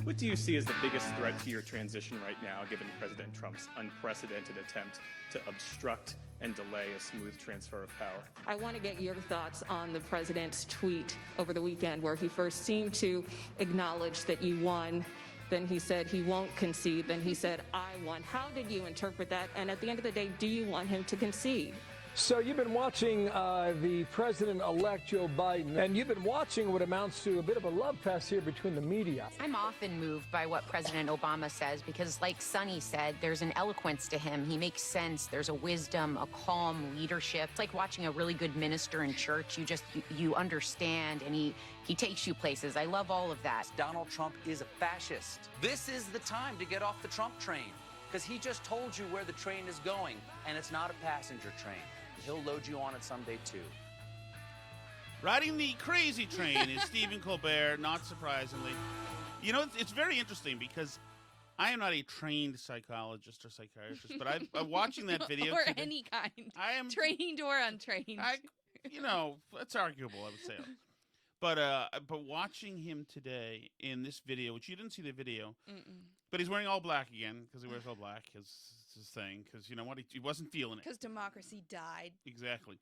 What do you see as the biggest threat to your transition right now, given President Trump's unprecedented attempt to obstruct and delay a smooth transfer of power? I want to get your thoughts on the president's tweet over the weekend where he first seemed to acknowledge that you won. Then he said he won't concede. Then he said, I won. How did you interpret that? And at the end of the day, do you want him to concede? So you've been watching the president-elect Joe Biden, and you've been watching what amounts to a bit of a love fest here between the media. I'm often moved by what President Obama says because, like Sonny said, there's an eloquence to him. He makes sense. There's a wisdom, a calm leadership. It's like watching a really good minister in church. You understand, and he takes you places. I love all of that. Donald Trump is a fascist. This is the time to get off the Trump train because he just told you where the train is going, and it's not a passenger train. He'll load you on it someday, too. Riding the crazy train is Stephen Colbert, not surprisingly. You know, it's very interesting because I am not a trained psychologist or psychiatrist, but I'm watching that video. Or any kind. I am trained or untrained. That's arguable, I would say. But watching him today in this video, which you didn't see the video, but he's wearing all black again because he wears all black. His thing, because you know what, he wasn't feeling it. Because democracy died. Exactly.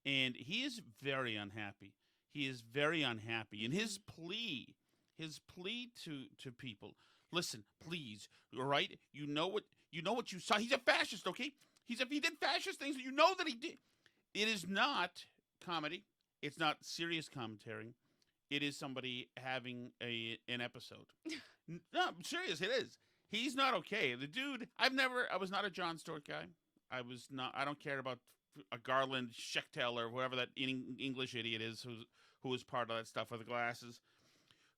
And he is very unhappy. He is very unhappy. And his plea to people, listen, please, all right? You know what you saw. He's a fascist, okay? He did fascist things. You know that he did. It is not comedy. It's not serious commentary. It is somebody having an episode. No, I'm serious, it is. He's not okay. The dude, I was not a Jon Stewart guy. I don't care about a Garland, Schechtel, or whoever that English idiot is who was part of that stuff with the glasses,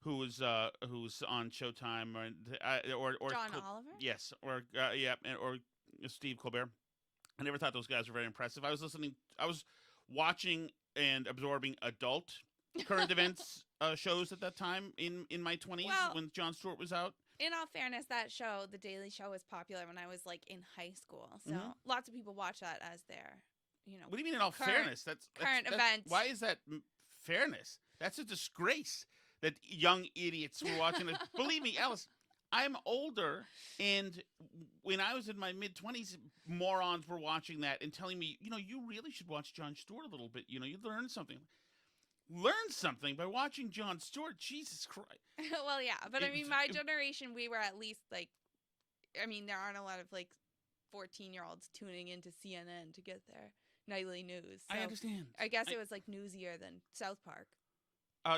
who's on Showtime or John Oliver? Yes, or Steve Colbert. I never thought those guys were very impressive. I was watching and absorbing adult current events shows at that time in my 20s when Jon Stewart was out. In all fairness, that show, The Daily Show, was popular when I was like in high school. So lots of people watch that as their, What do you mean in all fairness? That's current events. Why is that fairness? That's a disgrace that young idiots were watching it. Believe me, Alice, I'm older, and when I was in my mid-20s, morons were watching that and telling me, you really should watch Jon Stewart a little bit. You learn something. Learn something by watching Jon Stewart. Jesus Christ. Well, yeah, but I mean, my generation, we were at least there aren't a lot of 14-year-olds tuning into CNN to get their nightly news. So I understand. I guess it was newsier than South Park.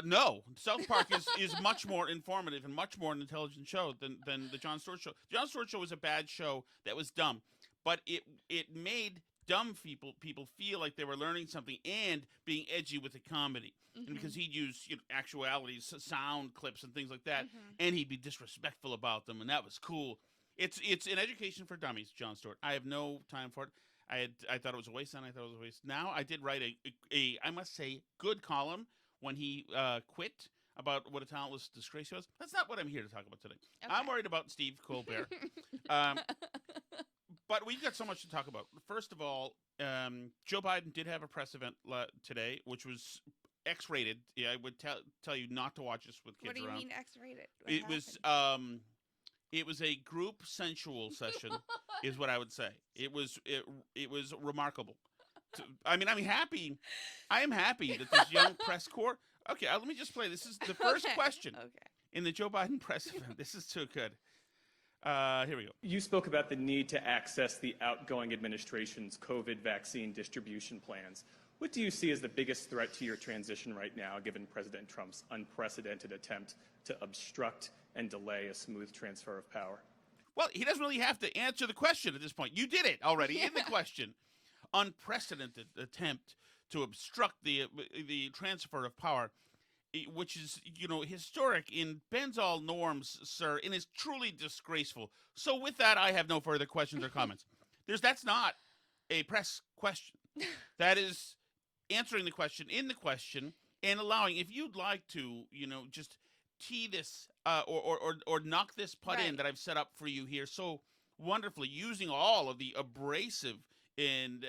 No, South Park is much more informative and much more an intelligent show than the Jon Stewart show. The Jon Stewart show was a bad show that was dumb, but it made dumb people feel like they were learning something and being edgy with the comedy. And because he'd use actualities, sound clips, and things like that, and he'd be disrespectful about them, and that was cool. It's an education for dummies, Jon Stewart. I have no time for it. I thought it was a waste, and I thought it was a waste. Now I did write a I must say, good column when he quit about what a talentless disgrace he was. That's not what I'm here to talk about today. Okay. I'm worried about Steve Colbert. But we've got so much to talk about. First of all, Joe Biden did have a press event today, which was X-rated. Yeah, I would tell you not to watch this with kids around. What do you mean X-rated? It was a group sensual session, is what I would say. It was remarkable. I'm happy. I am happy that this young press corps. Okay, let me just play. This is the first question in the Joe Biden press event. This is too good. Here we go. You spoke about the need to access the outgoing administration's COVID vaccine distribution plans. What do you see as the biggest threat to your transition right now, given President Trump's unprecedented attempt to obstruct and delay a smooth transfer of power? Well, he doesn't really have to answer the question at this point. You did it already in the question. Unprecedented attempt to obstruct the transfer of power, which is, historic in Benzall norms, sir, and is truly disgraceful. So with that, I have no further questions or comments. That's not a press question. That is answering the question in the question and allowing, if you'd like to, just tee this or knock this putt in that I've set up for you here so wonderfully, using all of the abrasive and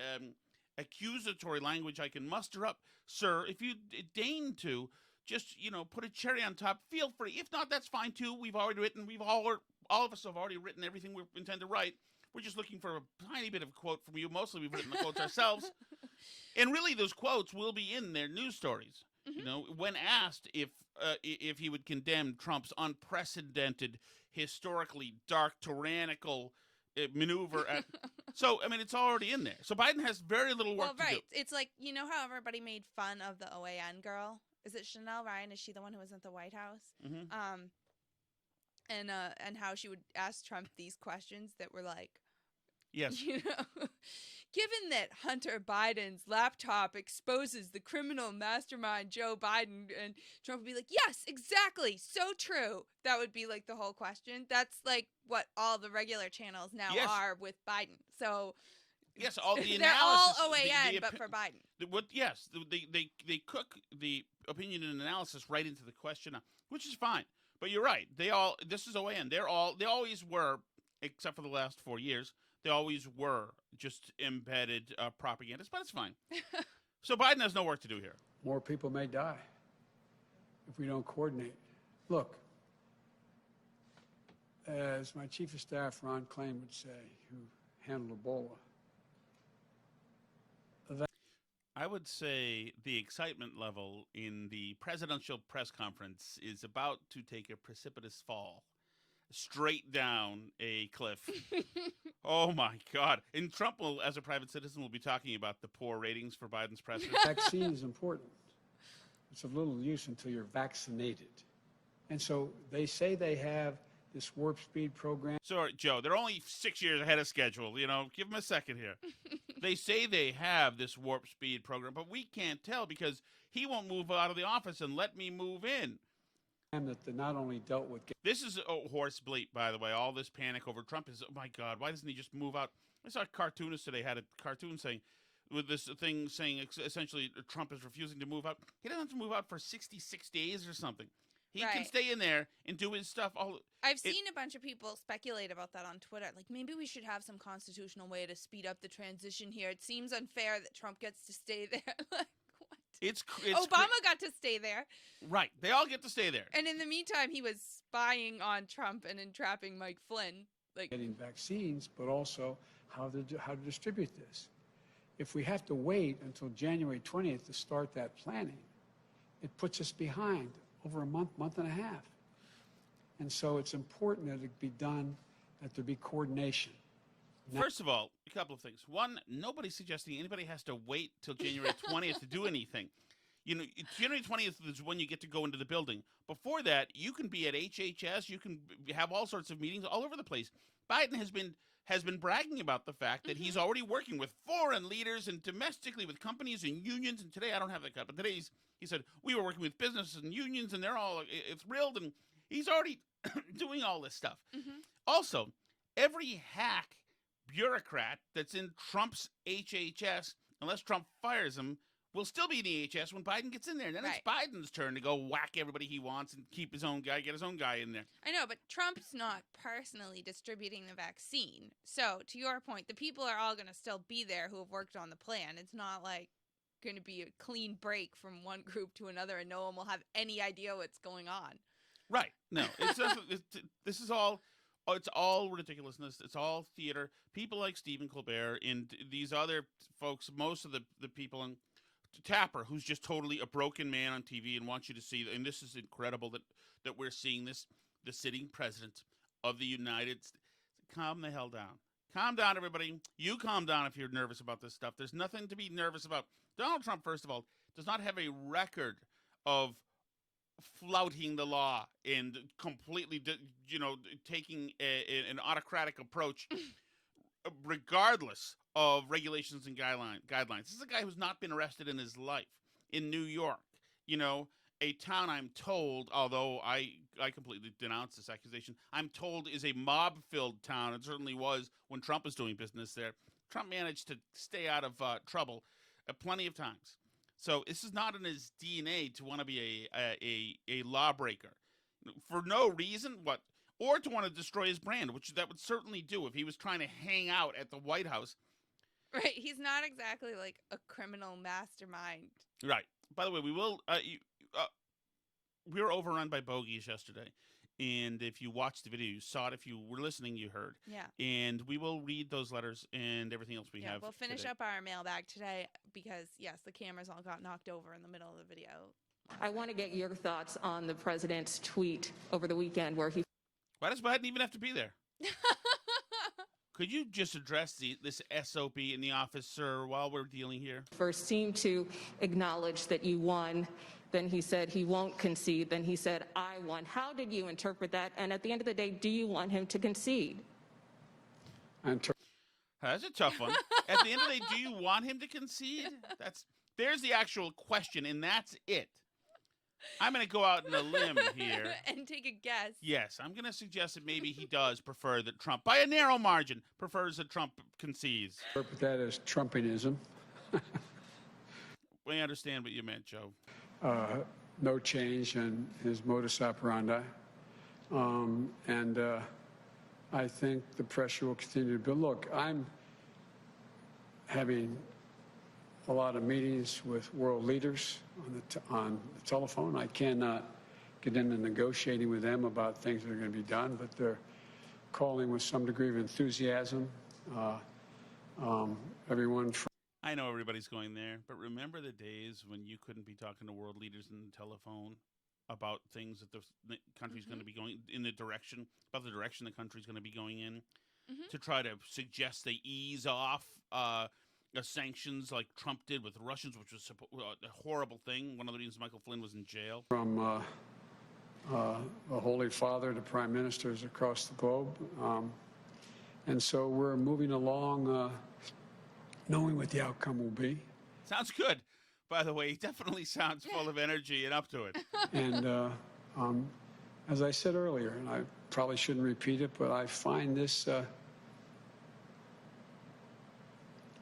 accusatory language I can muster up, sir, if you deign to just put a cherry on top, feel free. If not, that's fine too. We've already written. All of us have already written everything we intend to write. We're just looking for a tiny bit of a quote from you. Mostly, we've written the quotes ourselves, and really, those quotes will be in their news stories. When asked if he would condemn Trump's unprecedented, historically dark, tyrannical maneuver at. So, I mean, it's already in there. So Biden has very little work to do. It's like, how everybody made fun of the OAN girl? Is it Chanel Ryan? Is she the one who was at the White House? And how she would ask Trump these questions that were like, yes, given that Hunter Biden's laptop exposes the criminal mastermind Joe Biden, and Trump would be like, yes, exactly, so true. That would be like the whole question. That's like what all the regular channels now are with Biden. So yes, all the they're analysis, all OAN, but for Biden. They cook the opinion and analysis right into the question, which is fine. But you're right. This is OAN. They always were, except for the last 4 years. They always were just embedded propagandists, but it's fine. So Biden has no work to do here. More people may die if we don't coordinate. Look, as my chief of staff, Ron Klain, would say, who handled Ebola, I would say the excitement level in the presidential press conference is about to take a precipitous fall straight down a cliff. Oh, my God. And Trump, as a private citizen, will be talking about the poor ratings for Biden's presidency. Vaccine is important. It's of little use until you're vaccinated. And so they say they have this warp speed program. Sorry, Joe, they're only 6 years ahead of schedule. Give them a second here. They say they have this warp speed program, but we can't tell because he won't move out of the office and let me move in. That they not only dealt with. This is horse bleep, by the way. All this panic over Trump is, oh my God, why doesn't he just move out? I saw a cartoonist today had a cartoon saying, with this thing saying essentially Trump is refusing to move out. He doesn't have to move out for 66 days or something. He can stay in there and do his stuff. I've seen a bunch of people speculate about that on Twitter. Like, maybe we should have some constitutional way to speed up the transition here. It seems unfair that Trump gets to stay there. Like, what? It's Obama got to stay there. Right. They all get to stay there. And in the meantime, he was spying on Trump and entrapping Mike Flynn. Like, getting vaccines, but also how to distribute this. If we have to wait until January 20th to start that planning, it puts us behind over a month and a half. And so it's important that it be done, that there be coordination. First of all, a couple of things. One, nobody's suggesting anybody has to wait till January 20th to do anything. January 20th is when you get to go into the building. Before that, you can be at HHS. You can have all sorts of meetings all over the place. Biden has been bragging about the fact that he's already working with foreign leaders and domestically with companies and unions. And today, I don't have that, but today he said, we were working with businesses and unions, and they're all thrilled, and he's already doing all this stuff. Also, every hack bureaucrat that's in Trump's HHS, unless Trump fires him, will still be in the HHS when Biden gets in there. And then it's Biden's turn to go whack everybody he wants and keep his own guy, get his own guy in there. I know, but Trump's not personally distributing the vaccine. So, to your point, the people are all going to still be there who have worked on the plan. It's not like going to be a clean break from one group to another and no one will have any idea what's going on. Right. No, this is all, it's all ridiculousness. It's all theater. People like Stephen Colbert and these other folks, most of the people in Tapper, who's just totally a broken man on TV and wants you to see, and this is incredible that we're seeing this, the sitting president of the United States. Calm the hell down. Calm down, everybody. You calm down if you're nervous about this stuff. There's nothing to be nervous about. Donald Trump, first of all, does not have a record of flouting the law and completely, taking an autocratic approach, regardless of regulations and guidelines. This is a guy who's not been arrested in his life in New York. A town I'm told, although I completely denounce this accusation, I'm told is a mob-filled town. It certainly was when Trump was doing business there. Trump managed to stay out of trouble plenty of times. So this is not in his DNA to want to be a lawbreaker for no reason, or to want to destroy his brand, which that would certainly do if he was trying to hang out at the White House. Right. He's not exactly like a criminal mastermind. Right. By the way, we will. we were overrun by bogeys yesterday. And if you watched the video, you saw it. If you were listening, you heard. Yeah. And we will read those letters and everything else we have. We'll finish today. up our mailbag today because, yes, the cameras all got knocked over in the middle of the video. I want to get your thoughts on the president's tweet over the weekend where he Why does Biden even have to be there? Could you just address this SOP in the office, sir, while we're dealing here? first seemed to acknowledge that you won. Then he said he won't concede. Then he said, I won. How did you interpret that? And at the end of the day, do you want him to concede? That's a tough one. At the end of the day, do you want him to concede? There's the actual question, and that's it. I'm going to go out on a limb here. And take a guess. Yes, I'm going to suggest that maybe he does prefer that Trump, by a narrow margin, prefers that Trump concedes. Interpret that as Trumpianism. We understand what you meant, Joe. No change in his modus operandi. I think the pressure will continue to build. Look, I'm having a lot of meetings with world leaders on the telephone. I cannot get into negotiating with them about things that are going to be done, but they're calling with some degree of enthusiasm. Everyone from I know everybody's going there, but remember the days when you couldn't be talking to world leaders on the telephone about things that the country's going to be going in the direction the country's going to be going in, to try to suggest they ease off sanctions like Trump did with Russians, which was a horrible thing. One of the reasons Michael Flynn was in jail. From the Holy Father to prime ministers across the globe. And so we're moving along knowing what the outcome will be. Sounds good. By the way, he definitely sounds full of energy and up to it. And as I said earlier, and I probably shouldn't repeat it, but I find this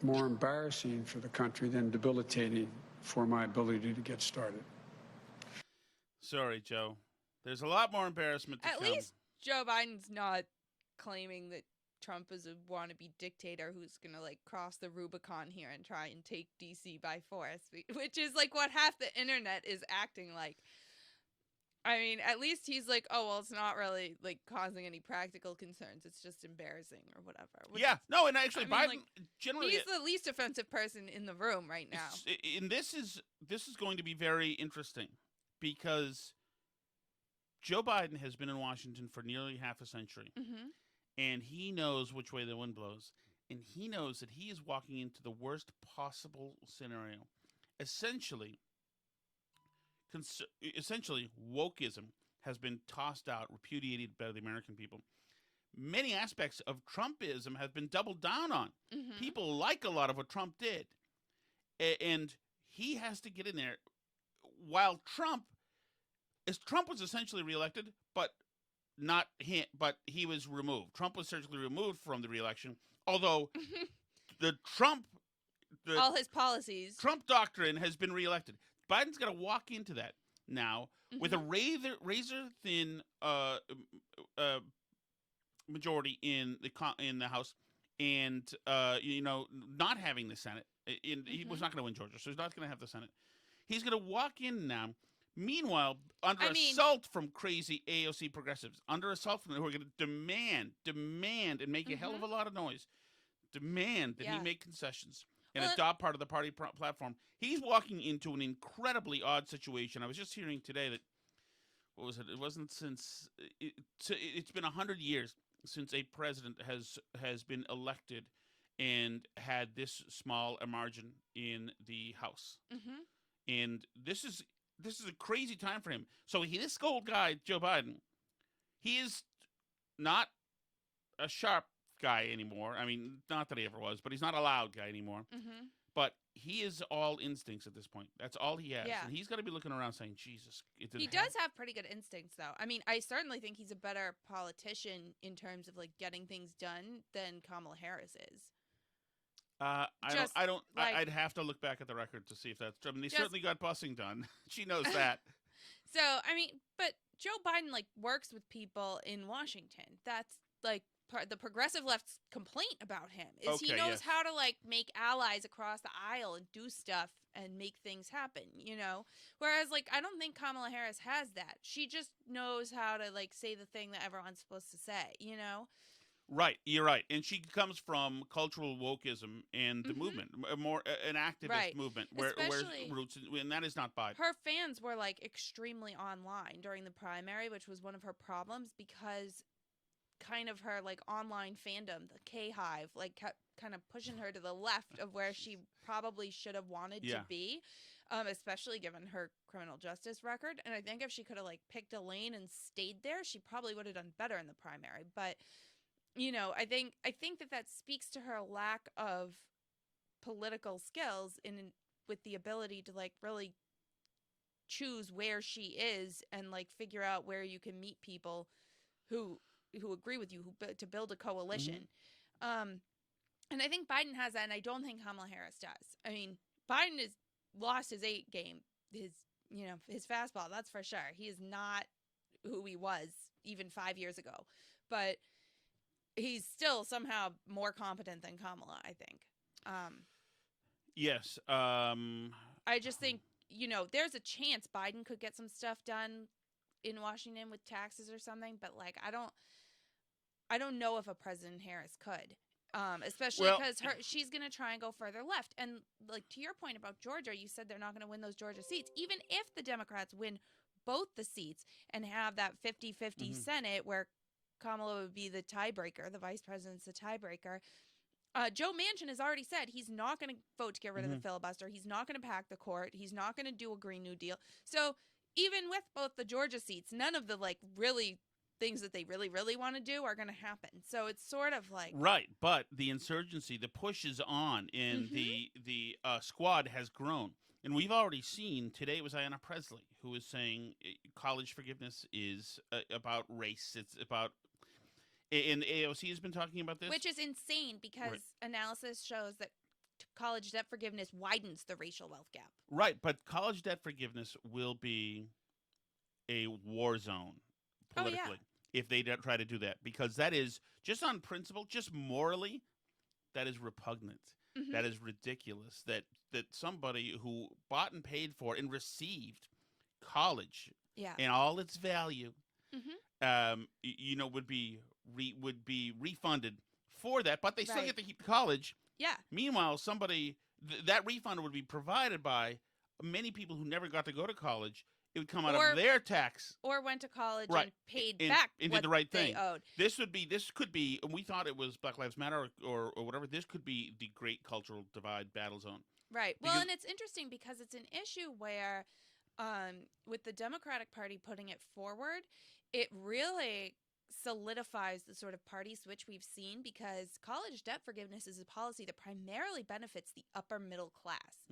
more embarrassing for the country than debilitating for my ability to get started. Sorry, Joe. There's a lot more embarrassment to At come. least Joe Biden's not claiming that Trump is a wannabe dictator who's going to, like, cross the Rubicon here and try and take D.C. by force, which is, like, what half the internet is acting like. I mean, at least he's like, oh, well, it's not really, like, causing any practical concerns. It's just embarrassing or whatever. Yeah. No, and actually, I mean, Biden, like, generally... he's the least offensive person in the room right now. And this is going to be very interesting because Joe Biden has been in Washington for nearly half a century. Mm-hmm. And he knows which way the wind blows. And he knows that he is walking into the worst possible scenario. Essentially, wokeism has been tossed out, repudiated by the American people. Many aspects of Trumpism have been doubled down on. Mm-hmm. People like a lot of what Trump did. And he has to get in there. While Trump was essentially reelected, but not him, but he was removed. Trump was surgically removed from the reelection, although all his policies. Trump doctrine has been reelected. Biden's got to walk into that now with a razor-thin majority in the House, and not having the Senate. He was not going to win Georgia, so he's not going to have the Senate. He's going to walk in now. Meanwhile, under assault from crazy AOC progressives, under assault from them who are going to demand, and make a hell of a lot of noise, demand that he make concessions and adopt part of the party platform. He's walking into an incredibly odd situation. I was just hearing today that, what was it? It wasn't since it's been 100 years since a president has been elected and had this small a margin in the House, and this is a crazy time for him. So this old guy, Joe Biden, he is not a sharp guy anymore. I mean, not that he ever was, but he's not a loud guy anymore. But he is all instincts at this point. That's all he has. Yeah. And he's got to be looking around saying, Jesus. He does have pretty good instincts, though. I mean, I certainly think he's a better politician in terms of, like, getting things done than Kamala Harris is. I'd have to look back at the record to see if that's true. I mean, they certainly got busing done. She knows that. So, I mean, but Joe Biden, like, works with people in Washington. That's, like, the progressive left's complaint about him is he Okay, knows yes. how to like make allies across the aisle and do stuff and make things happen, you know? Whereas like I don't think Kamala Harris has that. She just knows how to like say the thing that everyone's supposed to say, you know? Right, you're right, and she comes from cultural wokeism and the movement, more an activist Right. movement, where Especially- roots, and that is not Biden. Her fans were like extremely online during the primary, which was one of her problems because kind of her like online fandom, the K Hive, like kept kind of pushing her to the left of where she probably should have wanted Yeah. to be, especially given her criminal justice record. And I think if she could have like picked a lane and stayed there, she probably would have done better in the primary. But you know, I think that speaks to her lack of political skills with the ability to like really choose where she is and like figure out where you can meet people who agree with you to build a coalition. And I think Biden has that, and I don't think Kamala Harris does. I mean, Biden has lost his game, his fastball, that's for sure. He is not who he was even 5 years ago, but he's still somehow more competent than Kamala, I think. Yes. I just think, you know, there's a chance Biden could get some stuff done in Washington with taxes or something, but like I don't know if a President Harris could. Especially because she's going to try and go further left. And like to your point about Georgia, you said they're not going to win those Georgia seats. Even if the Democrats win both the seats and have that 50-50 Senate where Kamala would be the tiebreaker, the vice president's the tiebreaker, Joe Manchin has already said he's not going to vote to get rid of the filibuster. He's not going to pack the court. He's not going to do a Green New Deal. So even with both the Georgia seats, none of the like really things that they really, really want to do are going to happen. So it's sort of like Right, but the insurgency, the push is on, and the squad has grown. And we've already seen, today it was Ayanna Pressley, who was saying college forgiveness is about race. It's about, and AOC has been talking about this. which is insane because analysis shows that college debt forgiveness widens the racial wealth gap. Right, but college debt forgiveness will be a war zone politically if they try to do that, because that is just on principle, just morally, that is repugnant. That is ridiculous. That somebody who bought and paid for and received college and all its value, you know, would be refunded for that, but they still get to keep college. Yeah. Meanwhile, that refund would be provided by many people who never got to go to college. It would come out of their tax. Or went to college and paid back and what did the right they thing. owed. This could be, and we thought it was Black Lives Matter or whatever. This could be the great cultural divide battle zone. Right. Well, and it's interesting because it's an issue where with the Democratic Party putting it forward, it really solidifies the sort of party switch we've seen, because college debt forgiveness is a policy that primarily benefits the upper middle class,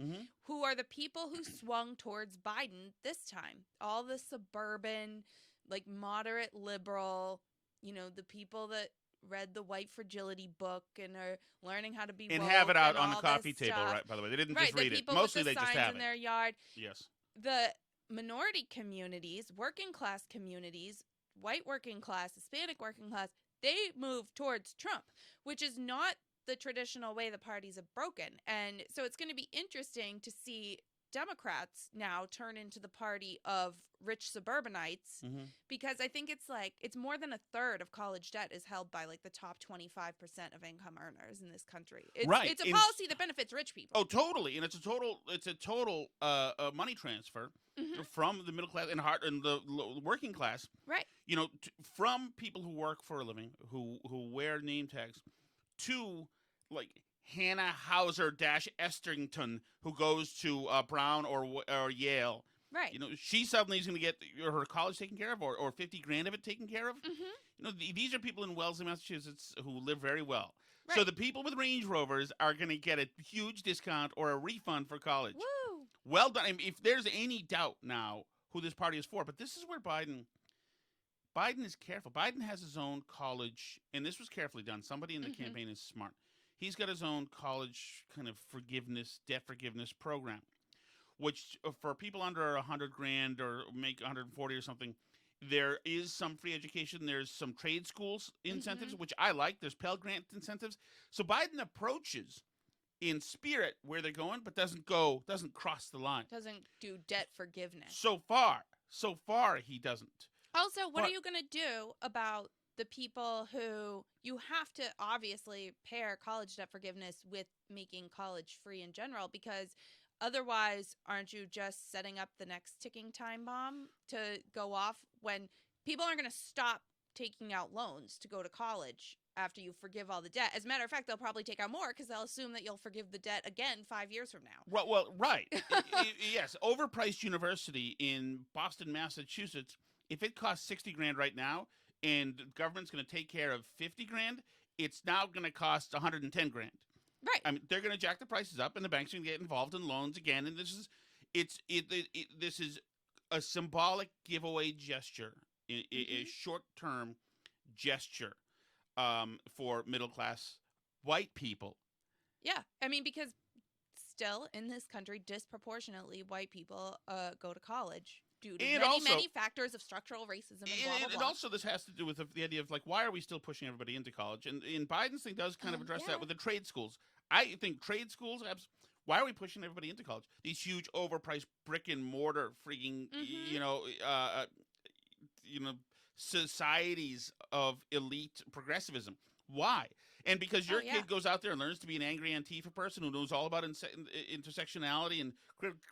who are the people who swung towards Biden this time. All the suburban, like moderate liberal, you know, the people that read the White Fragility book and are learning how to be And woke have it out and on the all coffee this table, stuff. right? By the way, they didn't Right, just read the it. people Mostly with the they just signs have in it. their yard. Yes. The minority communities, working class communities, white working class, Hispanic working class, they move towards Trump, which is not the traditional way the parties have broken. And so it's going to be interesting to see Democrats now turn into the party of rich suburbanites, because I think it's more than a third of college debt is held by like the top 25% of income earners in this country. It's a policy that benefits rich people. Oh, totally, and it's a total money transfer from the middle class and the working class. Right. You know, from people who work for a living, who wear name tags, to like Hannah Hauser Estington, who goes to Brown or Yale. Right. You know, she suddenly is going to get her college taken care of, or 50 grand of it taken care of. You know, these are people in Wellesley, Massachusetts, who live very well. Right. So the people with Range Rovers are going to get a huge discount or a refund for college. Woo! Well done. I mean, if there's any doubt now who this party is for, but this is where Biden is careful. Biden has his own college, and this was carefully done. Somebody in the campaign is smart. He's got his own college kind of debt forgiveness program, which for people under 100 grand or make 140 or something, There is some free education. There's some trade schools incentives, which I like. There's Pell Grant incentives. So Biden approaches in spirit where they're going, but doesn't cross the line. Doesn't do debt forgiveness. So far he doesn't. Also, what are you going to do about the people who you have to obviously pair college debt forgiveness with making college free in general, because otherwise aren't you just setting up the next ticking time bomb to go off when people aren't going to stop taking out loans to go to college after you forgive all the debt? As a matter of fact, they'll probably take out more because they'll assume that you'll forgive the debt again 5 years from now. Well, right. Yes, overpriced university in Boston, Massachusetts, if it costs $60,000 right now and the government's going to take care of $50,000, it's now going to cost $110,000. Right. I mean, they're going to jack the prices up, and the banks are going to get involved in loans again. And this is a symbolic giveaway gesture, a short-term gesture for middle-class white people. Yeah, I mean, because still in this country, disproportionately white people go to college due to many factors of structural racism and blah, blah, blah. And also this has to do with the idea of, like, why are we still pushing everybody into college? And Biden's thing does kind of address that with the trade schools. I think trade schools, why are we pushing everybody into college? These huge overpriced brick and mortar freaking, societies of elite progressivism. Why? And because your kid goes out there and learns to be an angry Antifa person who knows all about intersectionality and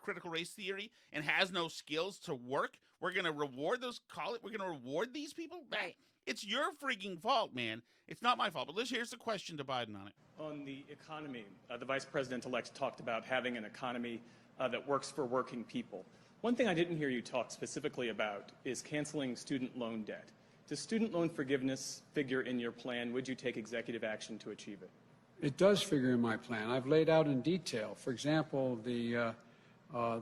critical race theory and has no skills to work, we're going to reward we're going to reward these people? Right. It's your freaking fault, man. It's not my fault. But here's the question to Biden on it. On the economy, the vice president-elect talked about having an economy that works for working people. One thing I didn't hear you talk specifically about is canceling student loan debt. Does student loan forgiveness figure in your plan? Would you take executive action to achieve it? It does figure in my plan. I've laid out in detail. For example, the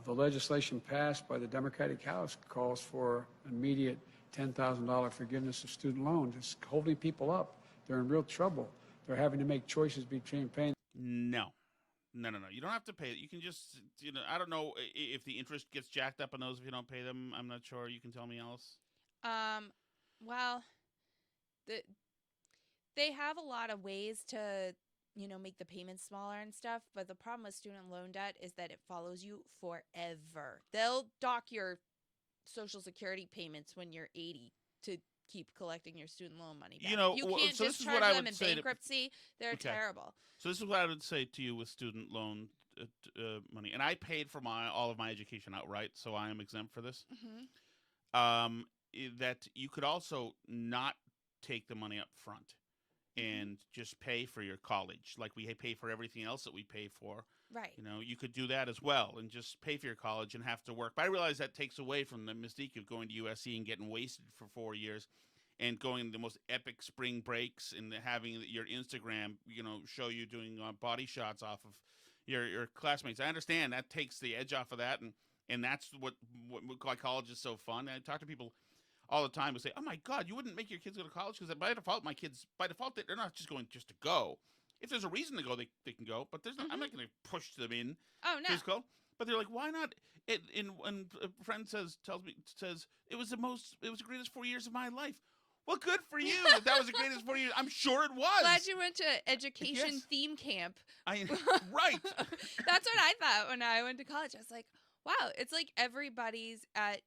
legislation passed by the Democratic House calls for immediate $10,000 forgiveness of student loans. It's holding people up. They're in real trouble. They're having to make choices between paying. No. You don't have to pay it. You can just, I don't know if the interest gets jacked up on those if you don't pay them. I'm not sure. You can tell me else. Well, they have a lot of ways to, make the payments smaller and stuff. But the problem with student loan debt is that it follows you forever. They'll dock your Social Security payments when you're 80 to keep collecting your student loan money back. You can't discharge them in bankruptcy. They're terrible. So this is what I would say to you with student loan money. And I paid for all of my education outright, so I am exempt for this. That you could also not take the money up front and just pay for your college like we pay for everything else that we pay for. Right. You could do that as well and just pay for your college and have to work. But I realize that takes away from the mystique of going to USC and getting wasted for 4 years and going the most epic spring breaks and having your Instagram, show you doing body shots off of your classmates. I understand that takes the edge off of that, and that's what college is so fun. And I talk to people all the time who say, "Oh my God, you wouldn't make your kids go to college?" Because by default, my kids, they're not just going just to go. If there's a reason to go, they can go. But I'm not going to push them in. Oh no. To just go. But they're like, why not? When a friend says it was the greatest 4 years of my life. Well, good for you. If that was the greatest 4 years, I'm sure it was. Glad you went to education theme camp. Right. That's what I thought when I went to college. I was like, wow, it's like everybody's at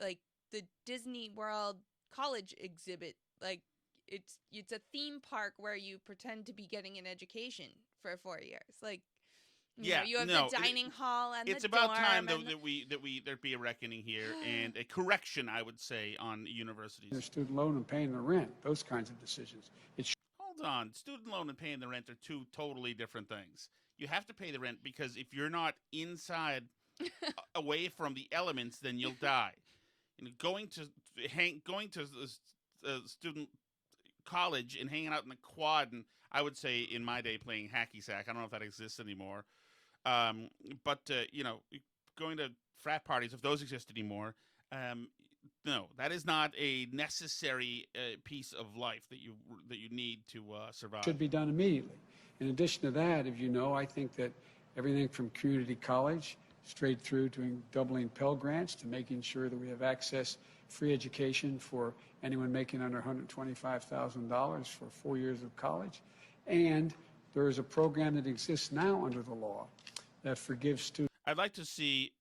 like the Disney World college exhibit. Like it's a theme park where you pretend to be getting an education for 4 years. Like you have the dining hall and it's the about dorm time and that there be a reckoning here and a correction, I would say, on universities. The student loan and paying the rent, those kinds of decisions. Hold on. Student loan and paying the rent are two totally different things. You have to pay the rent because if you're not inside away from the elements, then you'll die. Going to student college and hanging out in the quad, and I would say in my day playing hacky sack. I don't know if that exists anymore. But going to frat parties, if those exist anymore, no, that is not a necessary piece of life that you need to survive. Should be done immediately. In addition to that, if you know, I think that everything from community college straight through to doubling Pell Grants to making sure that we have access free education for anyone making under $125,000 for 4 years of college. And there is a program that exists now under the law that forgives students. I'd like to see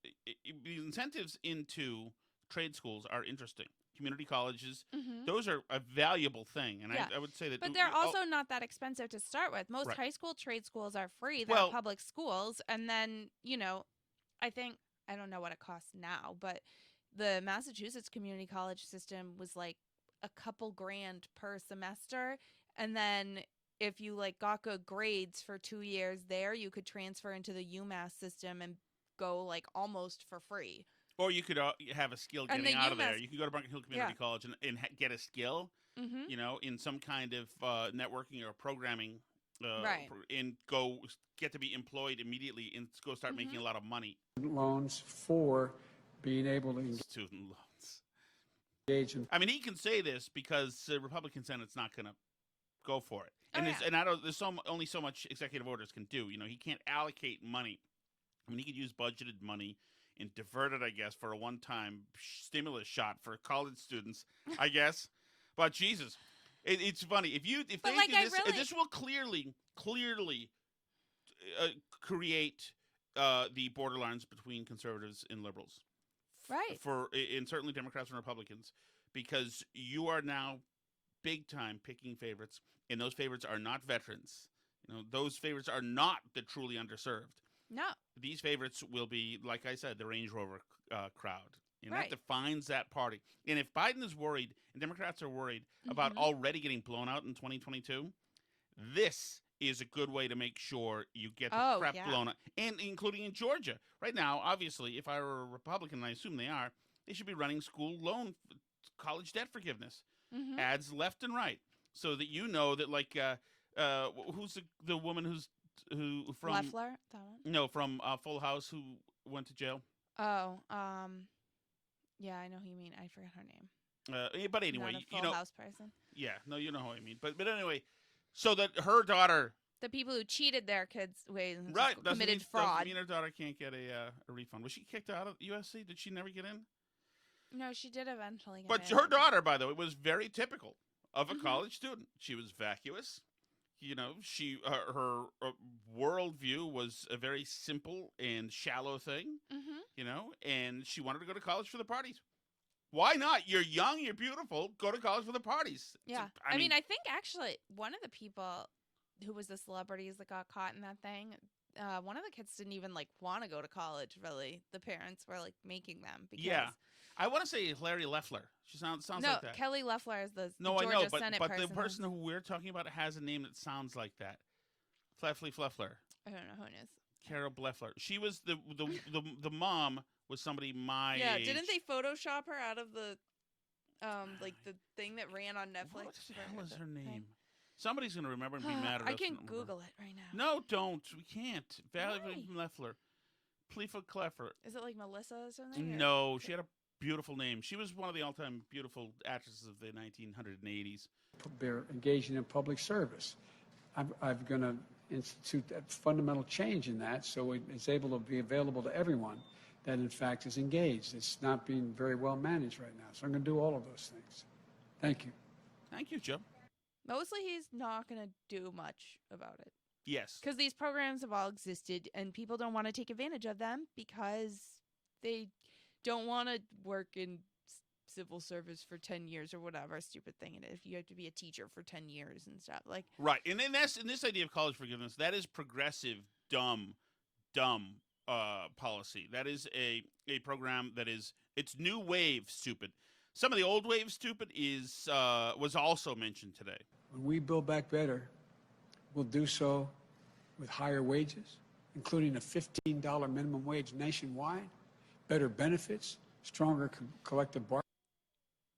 the incentives into trade schools are interesting. Community colleges, those are a valuable thing. And Yeah. I would say that. But they're also not that expensive to start with. Most Right. high school trade schools are free. They're Well- public schools. And then, I think, I don't know what it costs now, but the Massachusetts community college system was like a couple grand per semester. And then if you got good grades for 2 years there, you could transfer into the UMass system and go almost for free. Or you could have a skill And getting the out of there. UMass You could go to Bunker Hill Community Yeah. College and get a skill, in some kind of networking or programming, Right. and go get to be employed immediately and go start making a lot of money. Loans for being able to Student loans. engage in. I mean, he can say this because the Republican Senate's not going to go for it. Oh, And yeah. there's only so much executive orders can do. He can't allocate money. I mean, he could use budgeted money and divert it, I guess, for a one-time stimulus shot for college students, I guess. But Jesus, it's funny if they do this, this will clearly create the borderlines between conservatives and liberals, Right. and certainly Democrats and Republicans, because you are now big time picking favorites, and those favorites are not veterans. Those favorites are not the truly underserved. No. These favorites will be, like I said, the Range Rover crowd. And Right. that defines that party. And if Biden is worried and Democrats are worried about already getting blown out in 2022, this is a good way to make sure you get the crap blown out, and including in Georgia. Right now, obviously, if I were a Republican, and I assume they are, they should be running school loan, college debt forgiveness, ads left and right, so that that who's the woman who from Leffler? That one? No, from Full House, who went to jail. Oh, yeah, I know who you mean. I forgot her name. But anyway, Not a Full House person. Yeah, no, you know who I mean. But anyway, so that her daughter, The people who cheated their kids' ways and right, committed doesn't fraud. mean her daughter can't get a refund. Was she kicked out of USC? Did she never get in? No, she did eventually get But in. her daughter, by the way, was very typical of a college student. She was vacuous. She her worldview was a very simple and shallow thing. And she wanted to go to college for the parties. Why not? You're young, you're beautiful. Go to college for the parties. Yeah. I mean, I think actually one of the people who was the celebrities that got caught in that thing, one of the kids didn't even want to go to college, really. The parents were making them. Because yeah. I want to say Larry Loeffler. She sounds no, like that. Kelly Loeffler is the No, Georgia I know, but Senate the person who we're talking about has a name that sounds like that. Fleffler. I don't know who it is. Carol Bleffler. She was the mom was somebody my age. Didn't they Photoshop her out of the the thing that ran on Netflix? What the hell is her name? Somebody's going to remember and be mad at us. I can and Google it right now. No, don't. We can't. Why? Valerie Loeffler. Plefa Cleffer. Is it Melissa or something? or- No, she had a beautiful name. She was one of the all-time beautiful actresses of the 1980s. They're engaging in public service. I'm going to institute that fundamental change in that so it's able to be available to everyone that, in fact, is engaged. It's not being very well managed right now. So I'm going to do all of those things. Thank you. Thank you, Joe. Mostly he's not going to do much about it. Yes. Because these programs have all existed and people don't want to take advantage of them because they don't want to work in civil service for 10 years or whatever stupid thing it is. You have to be a teacher for 10 years and stuff. Right. And then in this idea of college forgiveness, that is progressive, dumb policy. That is a program that is, it's new wave stupid. Some of the old wave stupid was also mentioned today. When we build back better, we'll do so with higher wages, including a $15 minimum wage nationwide, better benefits, stronger collective bargaining.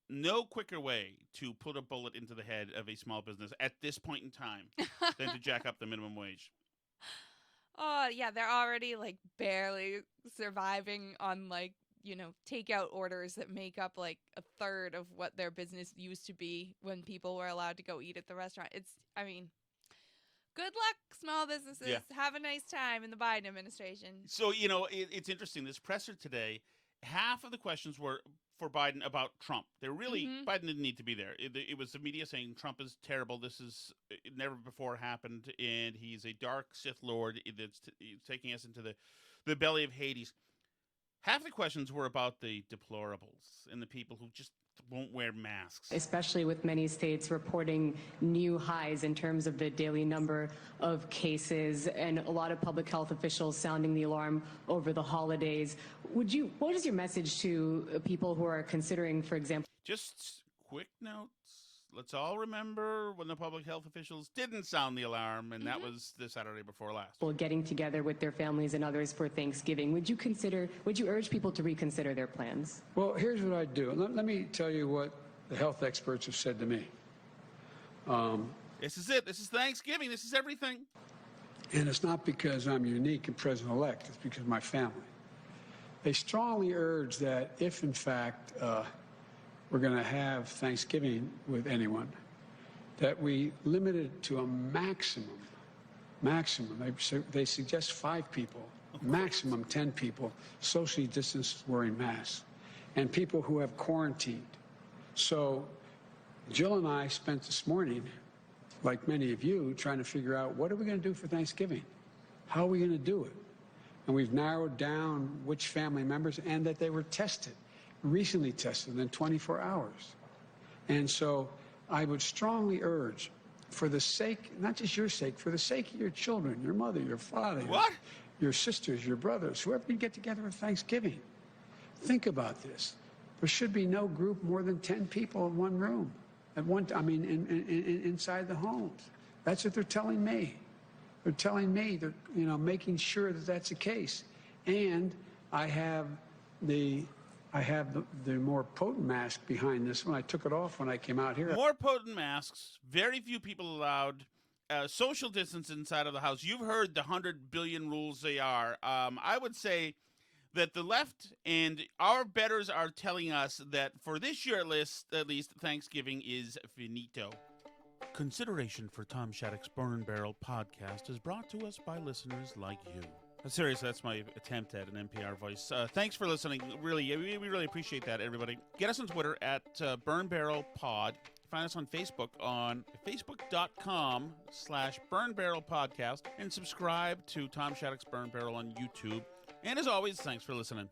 No quicker way to put a bullet into the head of a small business at this point in time than to jack up the minimum wage. Oh, yeah, they're already barely surviving on takeout orders that make up a third of what their business used to be when people were allowed to go eat at the restaurant. Good luck, small businesses. Yeah. Have a nice time in the Biden administration. So, it's interesting. This presser today, half of the questions were for Biden about Trump. They're really, Biden didn't need to be there. It was the media saying Trump is terrible. This is it never before happened, and he's a dark Sith Lord that's taking us into the belly of Hades. Half the questions were about the deplorables and the people who just won't wear masks. Especially with many states reporting new highs in terms of the daily number of cases and a lot of public health officials sounding the alarm over the holidays. What is your message to people who are considering, for example? Just quick notes. Let's all remember when the public health officials didn't sound the alarm, and that was the Saturday before last. Getting together with their families and others for Thanksgiving. Would you urge people to reconsider their plans? Well, here's what I'd do. Let me tell you what the health experts have said to me. This is it. This is Thanksgiving. This is everything. And it's not because I'm unique and president-elect. It's because of my family. They strongly urge that if, in fact, we're going to have Thanksgiving with anyone, that we limit it to a maximum. They suggest 5 people, maximum 10 people, socially distanced wearing masks, and people who have quarantined. So Jill and I spent this morning, like many of you, trying to figure out what are we going to do for Thanksgiving? How are we going to do it? And we've narrowed down which family members and that they were tested. Recently tested within 24 hours. And so I would strongly urge, for the sake, not just your sake, for the sake of your children, your mother, your father, your sisters, your brothers, whoever you get together for Thanksgiving, think about this. There should be no group more than 10 people in one room, inside the homes. That's what they're telling me. They're telling me, they're making sure that that's the case. And I have the more potent mask behind this one. I took it off when I came out here. More potent masks, very few people allowed, social distance inside of the house. You've heard the 100 billion rules they are. I would say that the left and our betters are telling us that for this year at least, Thanksgiving is finito. Consideration for Tom Shattuck's Burn and Barrel podcast is brought to us by listeners like you. Seriously, that's my attempt at an NPR voice. Thanks for listening. Really, we really appreciate that, everybody. Get us on Twitter at Burn Barrel Pod. Find us on Facebook on facebook.com/Burn Barrel Podcast, and subscribe to Tom Shattuck's Burn Barrel on YouTube. And as always, thanks for listening.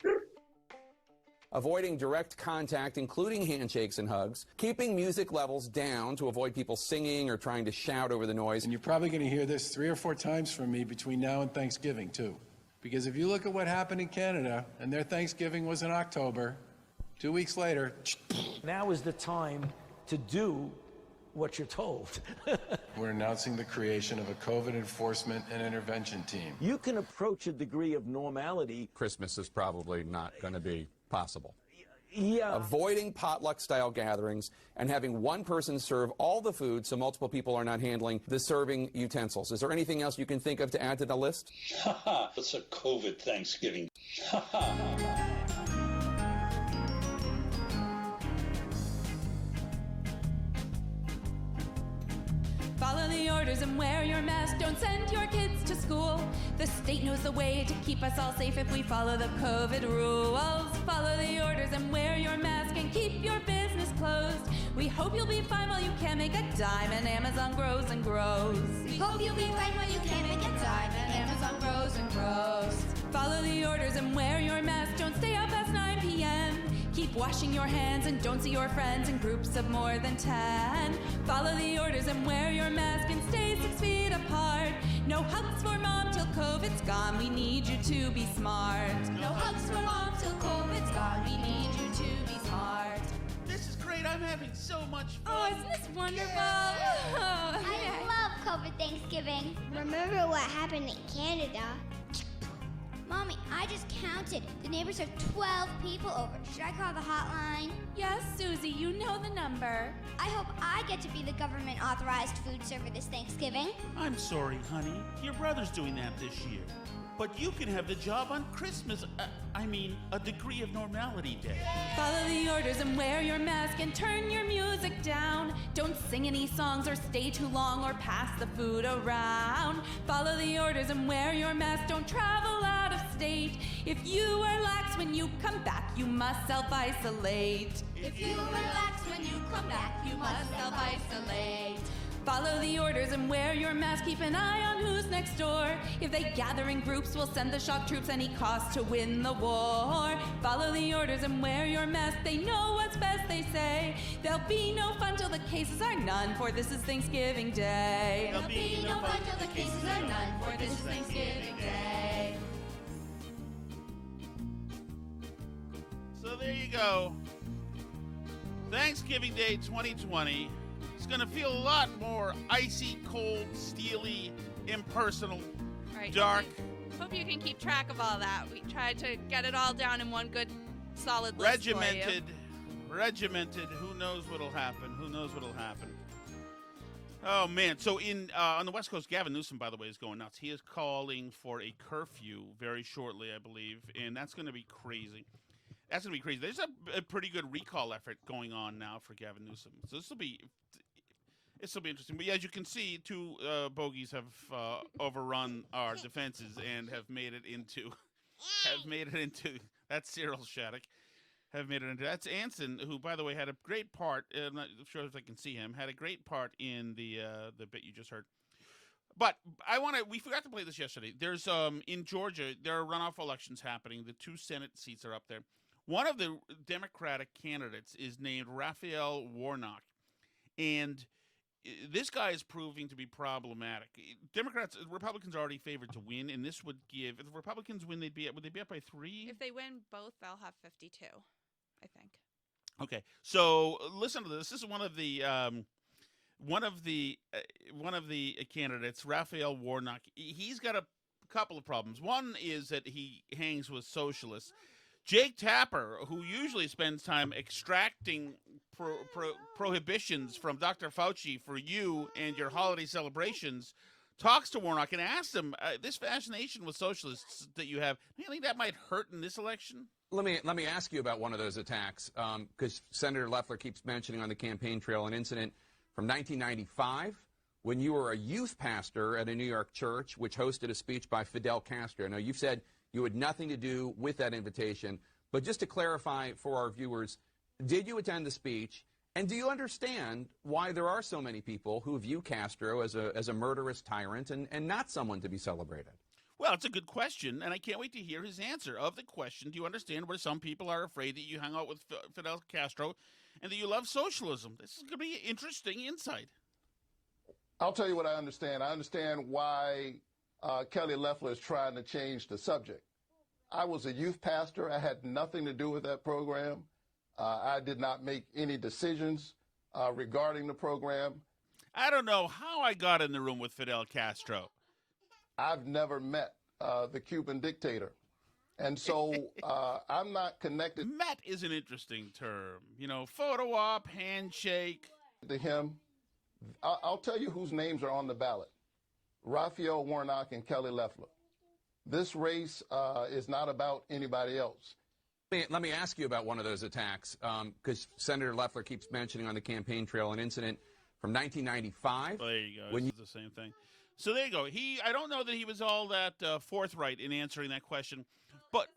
Avoiding direct contact, including handshakes and hugs, keeping music levels down to avoid people singing or trying to shout over the noise. And you're probably going to hear this 3 or 4 times from me between now and Thanksgiving, too. Because if you look at what happened in Canada, and their Thanksgiving was in October, 2 weeks later... Now is the time to do what you're told. We're announcing the creation of a COVID enforcement and intervention team. You can approach a degree of normality. Christmas is probably not going to be possible. Yeah. Avoiding potluck-style gatherings and having one person serve all the food so multiple people are not handling the serving utensils. Is there anything else you can think of to add to the list? It's a COVID Thanksgiving. Follow the orders and wear your mask. Don't send your kids to school. The state knows the way to keep us all safe if we follow the COVID rules. Follow the orders and wear your mask and keep your business closed. We hope you'll be fine while you can't make a dime and Amazon grows and grows. We hope you'll be fine while you can't make a dime and Amazon grows and grows. Follow the orders and wear your mask. Don't stay up past 9 p.m. Keep washing your hands and don't see your friends in groups of more than 10. Follow the orders and wear your mask and stay 6 feet apart. No hugs for mom till COVID's gone. We need you to be smart. No hugs for mom till COVID's gone. We need you to be smart. This is great. I'm having so much fun. Oh, isn't this wonderful? I love COVID Thanksgiving. Remember what happened in Canada? Mommy, I just counted. The neighbors have 12 people over. Should I call the hotline? Yes, Susie, you know the number. I hope I get to be the government-authorized food server this Thanksgiving. I'm sorry, honey. Your brother's doing that this year. But you can have the job on Christmas. A degree of normality day. Follow the orders and wear your mask and turn your music down. Don't sing any songs or stay too long or pass the food around. Follow the orders and wear your mask. Don't travel out of state. If you relax when you come back, you must self-isolate. If you relax when you come back, you must self-isolate. Follow the orders and wear your mask. Keep an eye on who's next door. If they gather in groups, we'll send the shock troops any cost to win the war. Follow the orders and wear your mask. They know what's best, they say. There'll be no fun till the cases are none, for this is Thanksgiving Day. There'll be no fun till the cases are none, for this is Thanksgiving Day. So there you go. Thanksgiving Day 2020. It's going to feel a lot more icy, cold, steely, impersonal, Right. dark. Hope you can keep track of all that. We tried to get it all down in one good, solid list Regimented. for Regimented. Who knows what'll happen? Who knows what'll happen? Oh, man. So on the West Coast, Gavin Newsom, by the way, is going nuts. He is calling for a curfew very shortly, I believe, and that's going to be crazy. That's going to be crazy. There's a pretty good recall effort going on now for Gavin Newsom. So this will be interesting. But as you can see, two bogeys have overrun our defenses and have made it into that's Cyril Shattuck. That's Anson, who, by the way, had a great part. I'm not sure if I can see him. Had a great part in the bit you just heard. But we forgot to play this yesterday. There's in Georgia, there are runoff elections happening. The 2 Senate seats are up there. One of the Democratic candidates is named Raphael Warnock, and this guy is proving to be problematic. Republicans are already favored to win, and this would give, if the Republicans win, would they be up by 3? If they win both, they'll have 52, I think. Okay, so listen to this. This is one of the candidates, Raphael Warnock. He's got a couple of problems. One is that he hangs with socialists. Jake Tapper, who usually spends time extracting prohibitions from Dr. Fauci for you and your holiday celebrations, talks to Warnock and asks him, this fascination with socialists that you have, do you think that might hurt in this election? Let me ask you about one of those attacks, because Senator Loeffler keeps mentioning on the campaign trail an incident from 1995 when you were a youth pastor at a New York church which hosted a speech by Fidel Castro. Now, you've said you had nothing to do with that invitation, but just to clarify for our viewers, did you attend the speech, and do you understand why there are so many people who view Castro as a murderous tyrant and not someone to be celebrated? Well, it's a good question, and I can't wait to hear his answer of the question. Do you understand where some people are afraid that you hung out with Fidel Castro and that you love socialism? This is going to be interesting insight. I'll tell you what I understand. I understand why Kelly Loeffler is trying to change the subject. I was a youth pastor. I had nothing to do with that program. I did not make any decisions regarding the program. I don't know how I got in the room with Fidel Castro. I've never met the Cuban dictator. And so I'm not connected. Met is an interesting term. You know, photo op, handshake. To him. I'll tell you whose names are on the ballot. Raphael Warnock and Kelly Loeffler. This race is not about anybody else. Let me ask you about one of those attacks, because Senator Loeffler keeps mentioning on the campaign trail an incident from 1995. There you go. This is the same thing. So there you go. I don't know that he was all that forthright in answering that question, but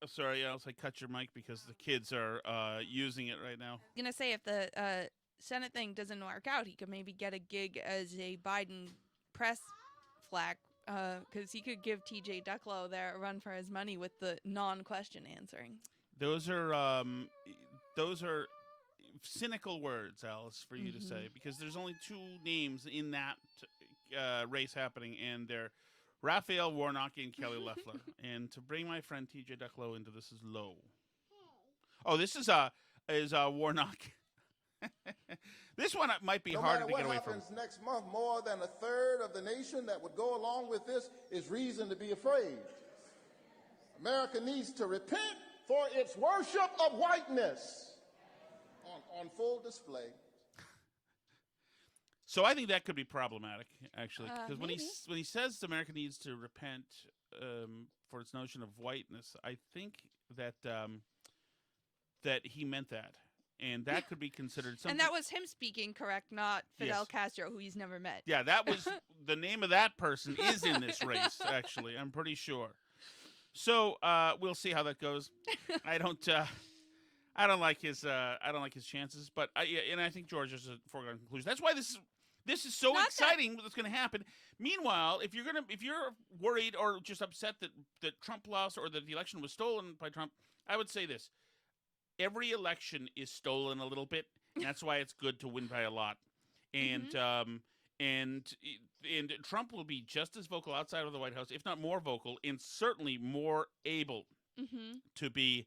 sorry, I also cut your mic because the kids are using it right now. I'm going to say if the Senate thing doesn't work out, he could maybe get a gig as a Biden press flag, because he could give TJ Ducklow there a run for his money with the non-question answering. Those are cynical words, Alice, for you to say, because there's only 2 names in that race happening, and they're Raphael Warnock and Kelly Loeffler. And to bring my friend TJ Ducklow into this is low. Oh, this is Warnock. This one might be harder to get away from. No matter what happens next month, more than a third of the nation that would go along with this is reason to be afraid. America needs to repent for its worship of whiteness on full display. So I think that could be problematic, actually, because when he says America needs to repent for its notion of whiteness, I think that that he meant that. And that could be considered something. And that was him speaking, correct? Not Fidel Yes. Castro, who he's never met. Yeah, that was the name of that person is in this race, actually. I'm pretty sure. So we'll see how that goes. I don't like his chances, but I think George is a foregone conclusion. That's why this is so exciting. What's going to happen? Meanwhile, if you're worried or just upset that Trump lost or that the election was stolen by Trump, I would say this: every election is stolen a little bit, and that's why it's good to win by a lot. And and Trump will be just as vocal outside of the White House, if not more vocal, and certainly more able to be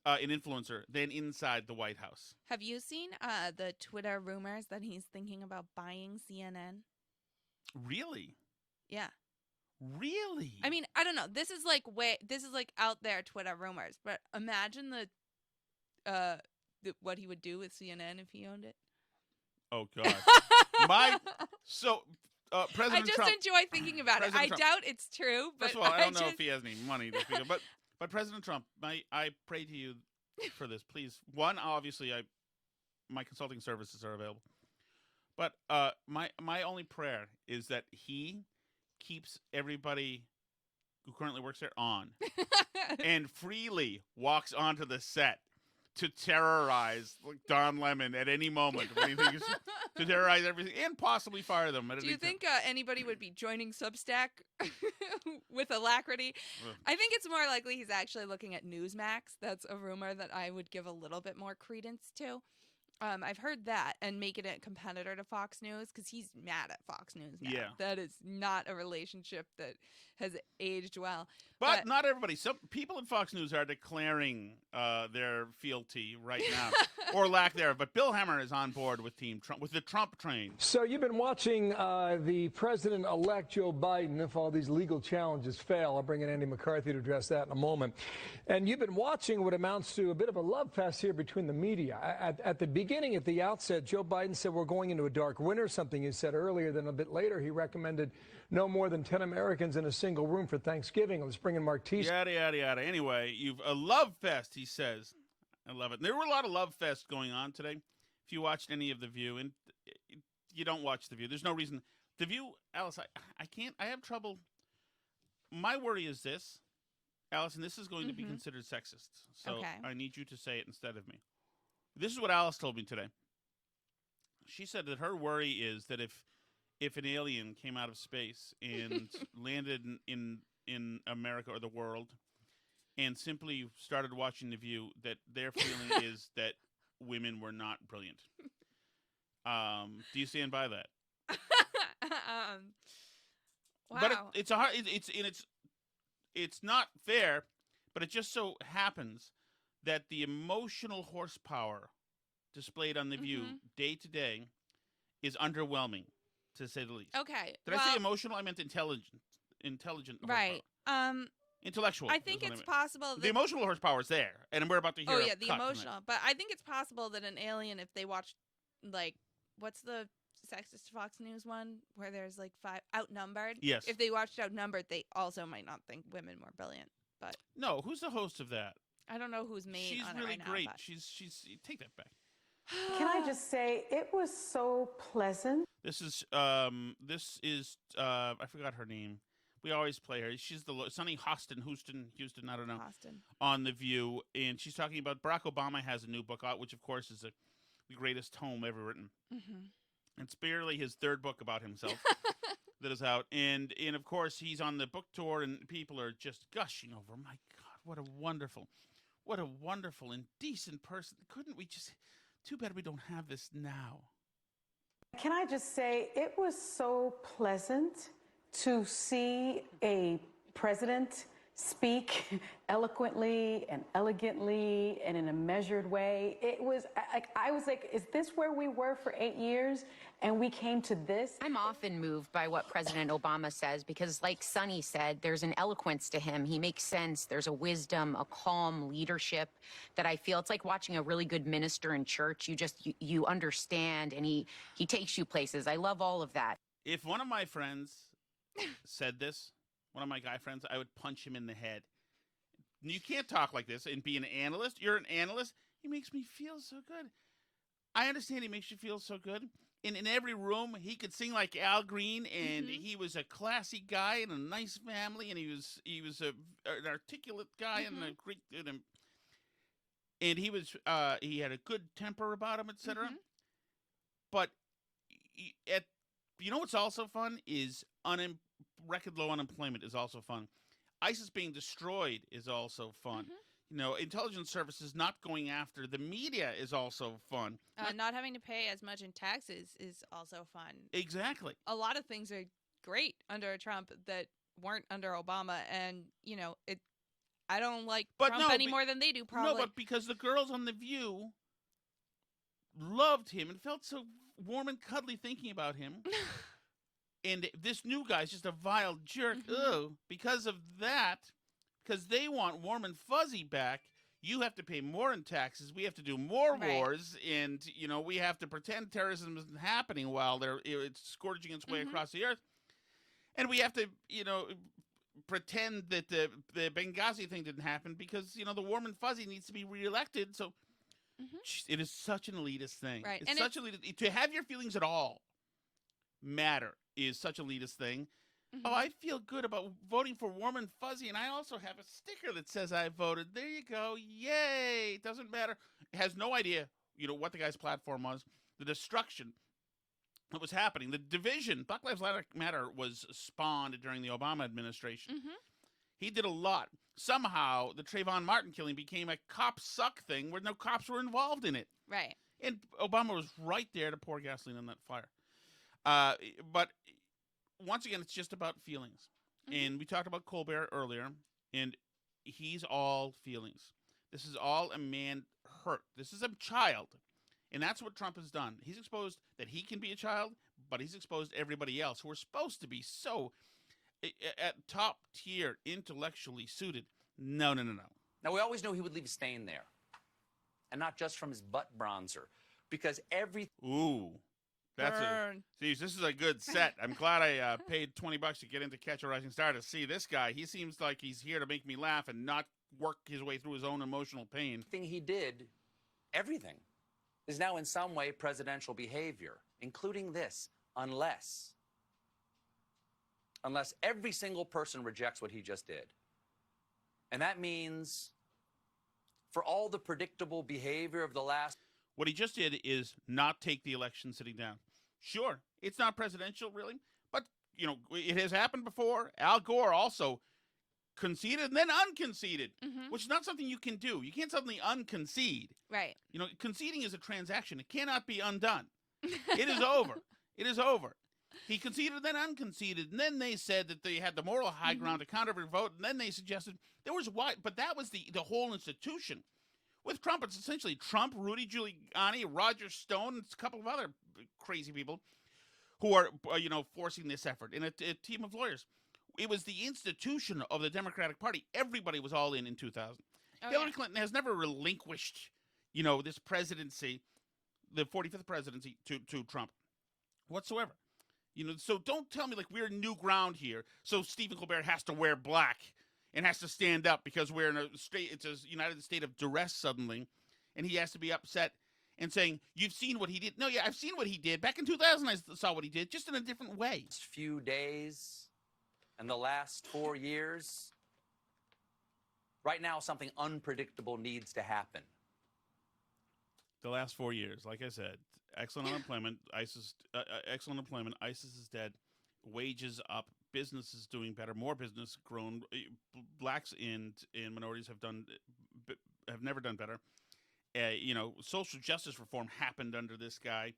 an influencer than inside the White House. Have you seen the Twitter rumors that he's thinking about buying CNN? Really? Yeah. Really? I mean, I don't know. This is like out there Twitter rumors, but imagine what he would do with CNN if he owned it. Oh God. President Trump. I just enjoy thinking about it. I doubt it's true, but first of all, I don't know if he has any money to speak of, but President Trump, I pray to you for this, please. One, obviously, my consulting services are available, but my only prayer is that he keeps everybody who currently works there on and freely walks onto the set to terrorize Don Lemon at any moment when he thinks to terrorize everything and possibly fire them. Do you think anybody would be joining Substack with alacrity? I think it's more likely he's actually looking at Newsmax. That's a rumor that I would give a little bit more credence to. I've heard that, and make it a competitor to Fox News because he's mad at Fox News now. Yeah. That is not a relationship that has aged well. But not everybody. Some people at Fox News are declaring their fealty right now, or lack thereof. But Bill Hemmer is on board with Team Trump, with the Trump train. So you've been watching the president-elect Joe Biden. If all these legal challenges fail, I'll bring in Andy McCarthy to address that in a moment. And you've been watching what amounts to a bit of a love fest here between the media. At the beginning, at the outset, Joe Biden said we're going into a dark winter, something he said earlier. Then a bit later, he recommended no more than 10 Americans in a single room for Thanksgiving. Let's bring in Mark Teese. Yada, yada, yada. Anyway, you've a love fest, he says. I love it. And there were a lot of love fests going on today. If you watched any of The View, and you don't watch The View, there's no reason. The View, Alice, I can't, I have trouble. My worry is this, Alice, and this is going to be considered sexist. So I need you to say it instead of me. This is what Alice told me today. She said that her worry is that if an alien came out of space and landed in America or the world and simply started watching The View, that their feeling is that women were not brilliant. Do you stand by that? Wow. But it's not fair, but it just so happens that the emotional horsepower displayed on The View day to day is underwhelming, to say the least. Okay. Did I say emotional? I meant intelligent. Right. Intellectual. I think it's possible that the emotional horsepower is there, and we're about to hear. Oh yeah, the emotional. But I think it's possible that an alien, if they watched, like, what's the sexist Fox News one where there's like 5 Outnumbered? Yes. If they watched Outnumbered, they also might not think women were brilliant. But no, who's the host of that? I don't know who's main. She's on really it right great. Now, but. She's take that back. Can I just say it was so pleasant? This is I forgot her name. We always play her. She's the Sunny Houston, I don't know. Houston. On The View, and she's talking about Barack Obama has a new book out, which of course is the greatest tome ever written. It's barely his third book about himself that is out, and of course he's on the book tour, and people are just gushing over. My God, what a wonderful and decent person. Couldn't we just? Too bad we don't have this now. Can I just say it was so pleasant to see a president speak eloquently and elegantly and in a measured way. It was like, I was like, is this where we were for 8 years and we came to this? I'm often moved by what President Obama says because, like Sonny said, there's an eloquence to him. He makes sense. There's a wisdom, a calm leadership that I feel. It's like watching a really good minister in church. You understand, and he takes you places. I love all of that. If one of my friends said this, one of my guy friends, I would punch him in the head. You can't talk like this and be an analyst. You're an analyst. He makes me feel so good. I understand he makes you feel so good. in every room, he could sing like Al Green, and he was a classy guy and a nice family, and he was an articulate guy and a great, and he was he had a good temper about him, etc. But you know what's also fun is record low unemployment is also fun. ISIS being destroyed is also fun. You know, intelligence services not going after the media is also fun. Not having to pay as much in taxes is also fun. Exactly. A lot of things are great under Trump that weren't under Obama, and you know, I don't like Trump any more than they do, probably. No, but because the girls on The View loved him and felt so warm and cuddly thinking about him. And this new guy's just a vile jerk. Because of that, because they want warm and fuzzy back, you have to pay more in taxes. We have to do more wars, and you know, we have to pretend terrorism isn't happening while it's scourging its way across the earth. And we have to, you know, pretend that the Benghazi thing didn't happen because, you know, the warm and fuzzy needs to be reelected. So it is such an elitist thing. Right. It's such elitist. To have your feelings at all matter is such a elitist thing. Oh, I feel good about voting for warm and fuzzy, and I also have a sticker that says I voted. There you go. Yay. It doesn't matter. It has no idea, you know, what the guy's platform was. The destruction that was happening. The division. Black Lives Matter was spawned during the Obama administration. He did a lot. Somehow, the Trayvon Martin killing became a cop suck thing where no cops were involved in it. Right. And Obama was right there to pour gasoline on that fire. But once again, it's just about feelings. And we talked about Colbert earlier, and he's all feelings. This is all a man hurt. This is a child. And that's what Trump has done. He's exposed that he can be a child, but he's exposed everybody else who are supposed to be so at top tier, intellectually suited. No. Now, we always knew he would leave a stain there. And not just from his butt bronzer. Because Ooh. This is a good set. I'm glad I paid $20 to get into Catch a Rising Star to see this guy. He seems like he's here to make me laugh and not work his way through his own emotional pain. Everything he did, everything, is now in some way presidential behavior, including this, unless every single person rejects what he just did. And that means for all the predictable behavior of the last... What he just did is not take the election sitting down. Sure, it's not presidential, really, but, you know, it has happened before. Al Gore also conceded and then unconceded, which is not something you can do. You can't suddenly unconcede. Right. You know, conceding is a transaction. It cannot be undone. It is over. It is over. He conceded, then unconceded, and then they said that they had the moral high ground to counter every vote, and then they suggested there was why, but that was the whole institution. With Trump, it's essentially Trump, Rudy Giuliani, Roger Stone, and a couple of other crazy people who are, you know, forcing this effort, and a team of lawyers. It was the institution of the Democratic Party. Everybody was all in 2000. Hillary Clinton has never relinquished, you know, this presidency, the 45th presidency, to Trump whatsoever. You know, so don't tell me like we're new ground here. So Stephen Colbert has to wear black and has to stand up because we're in it's a United States of duress suddenly, and he has to be upset and saying, "You've seen what he did." No, yeah, I've seen what he did. Back in 2000, I saw what he did, just in a different way. Few days and the last 4 years. Right now, something unpredictable needs to happen. The last 4 years, like I said, excellent unemployment. Excellent employment. ISIS is dead. Wages up. Business is doing better. More business grown. Blacks and minorities have never done better. You know, social justice reform happened under this guy.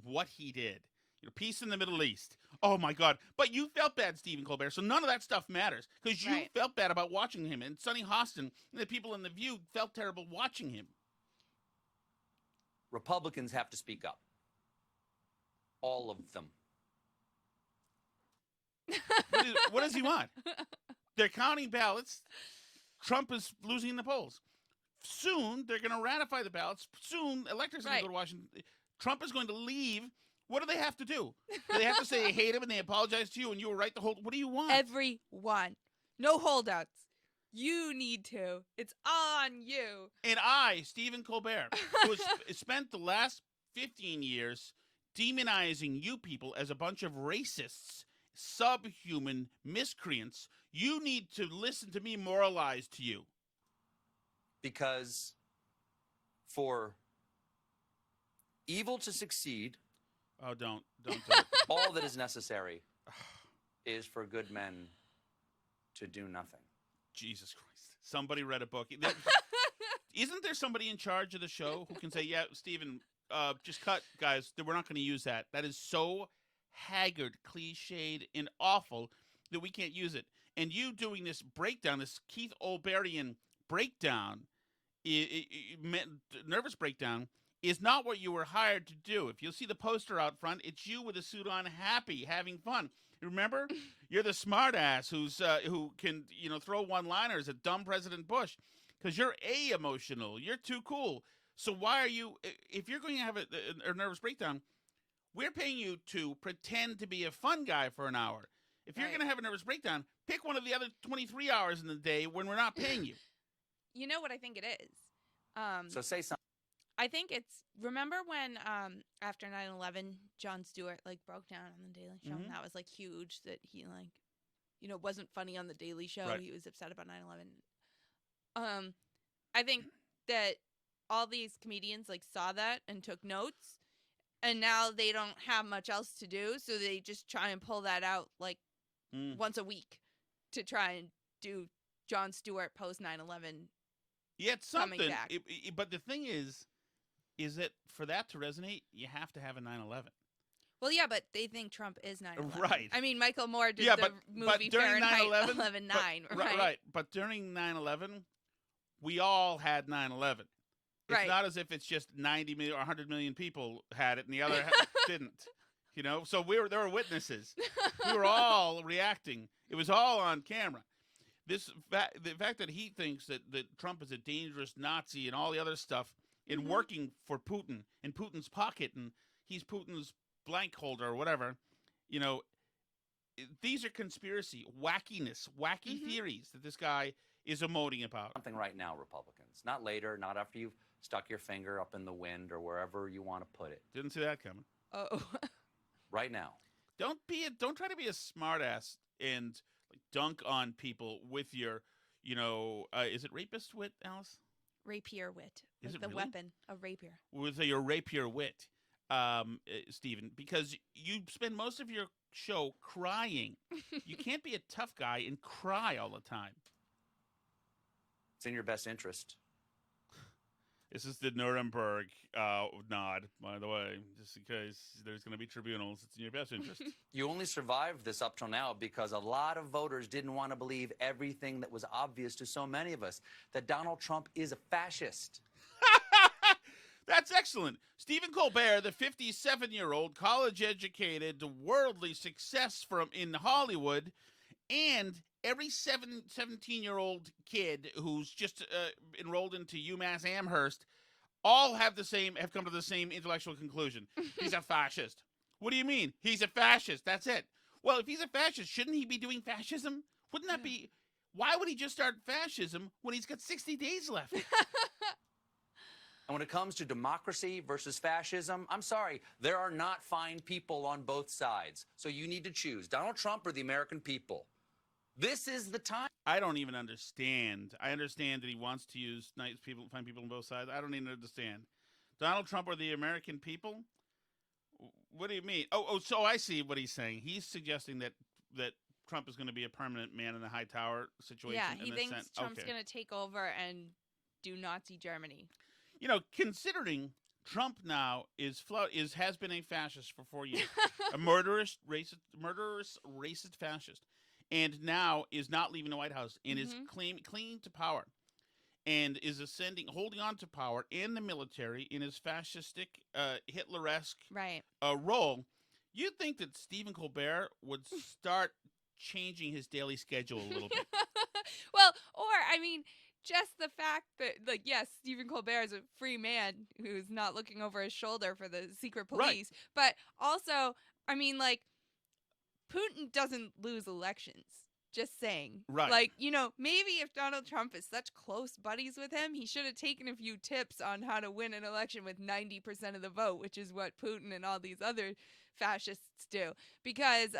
What he did. You know, peace in the Middle East. Oh my God! But you felt bad, Stephen Colbert. So none of that stuff matters because you felt bad about watching him, and Sonny Hostin and the people in The View felt terrible watching him. Republicans have to speak up. All of them. What does he want? They're counting ballots. Trump is losing in the polls. Soon, they're going to ratify the ballots. Soon, electors are going to go to Washington. Trump is going to leave. What do they have to do? Do they have to say, I hate him, and they apologize to you, and you were right the whole... What do you want? Everyone. No holdouts. You need to. It's on you. And I, Stephen Colbert, who has spent the last 15 years demonizing you people as a bunch of racists, subhuman miscreants. You need to listen to me moralize to you. Because for evil to succeed, don't do it. All that is necessary is for good men to do nothing. Jesus Christ. Somebody read a book. Isn't there somebody in charge of the show who can say, yeah, Stephen, just cut, guys. We're not going to use that. That is so haggard, cliched, and awful that we can't use it. And you doing this breakdown, this Keith Olberian breakdown, nervous breakdown, is not what you were hired to do. If you'll see the poster out front, it's you with a suit on, happy, having fun. Remember? You're the smartass who can throw one-liners at dumb President Bush because you're emotional. You're too cool. So why are you? If you're going to have a nervous breakdown, we're paying you to pretend to be a fun guy for an hour. If you're going to have a nervous breakdown, pick one of the other 23 hours in the day when we're not paying you. You know what I think it is? So say something. I think it's, remember when after 9/11, Jon Stewart broke down on the Daily Show, and that was huge that he wasn't funny on the Daily Show. Right. He was upset about 9/11. I think that all these comedians saw that and took notes, and now they don't have much else to do, so they just try and pull that out once a week to try and do Jon Stewart post 9/11. Yeah, it's something. Coming back. But the thing is that for that to resonate, you have to have a 9/11. Well, yeah, but they think Trump is 9/11. Right. I mean, Michael Moore did Yeah, the movie during Fahrenheit 9/11, 11/9, right? Right. But during 9/11, we all had 9/11. It's Right. not as if it's just 90 million or 100 million people had it and the other didn't. So there were witnesses. We were all reacting. It was all on camera. The fact that he thinks that Trump is a dangerous Nazi and all the other stuff in working for Putin in Putin's pocket and he's Putin's blank holder or whatever, these are conspiracy, wackiness, wacky theories that this guy is emoting about. Something right now, Republicans. Not later, not after you've stuck your finger up in the wind or wherever you want to put it. Didn't see that coming. Oh. Right now. Don't try to be a smartass and dunk on people with your, is it rapist wit, Alice? Rapier wit. Is it the really? weapon of rapier. With your rapier wit, Stephen, because you spend most of your show crying. You can't be a tough guy and cry all the time. It's in your best interest. This is the Nuremberg nod, by the way, just in case there's going to be tribunals. It's in your best interest. You only survived this up till now because a lot of voters didn't want to believe everything that was obvious to so many of us, that Donald Trump is a fascist. That's excellent. Stephen Colbert, the 57-year-old, college-educated, worldly success in Hollywood, and every 17-year-old kid who's just enrolled into UMass Amherst all have come to the same intellectual conclusion. He's a fascist. What do you mean? He's a fascist. That's it. Well, if he's a fascist, shouldn't he be doing fascism? Wouldn't that be... Why would he just start fascism when he's got 60 days left? And when it comes to democracy versus fascism, I'm sorry, there are not fine people on both sides. So you need to choose Donald Trump or the American people. This is the time. I don't even understand. I understand that he wants to use nice people, fine people on both sides. I don't even understand. Donald Trump or the American people? What do you mean? So I see what he's saying. He's suggesting that Trump is going to be a permanent man in the high tower situation. Yeah, he thinks Trump's going to take over and do Nazi Germany. Considering Trump now has been a fascist for 4 years, a murderous racist fascist, and now is not leaving the White House and is clinging to power, and is holding on to power in the military in his fascistic, Hitler-esque role. You'd think that Stephen Colbert would start changing his daily schedule a little bit. Well, just the fact that, yes, Stephen Colbert is a free man who's not looking over his shoulder for the secret police. Right. But also, Putin doesn't lose elections. Just saying. Right. Like, maybe if Donald Trump is such close buddies with him, he should have taken a few tips on how to win an election with 90% of the vote, which is what Putin and all these other fascists do. Because,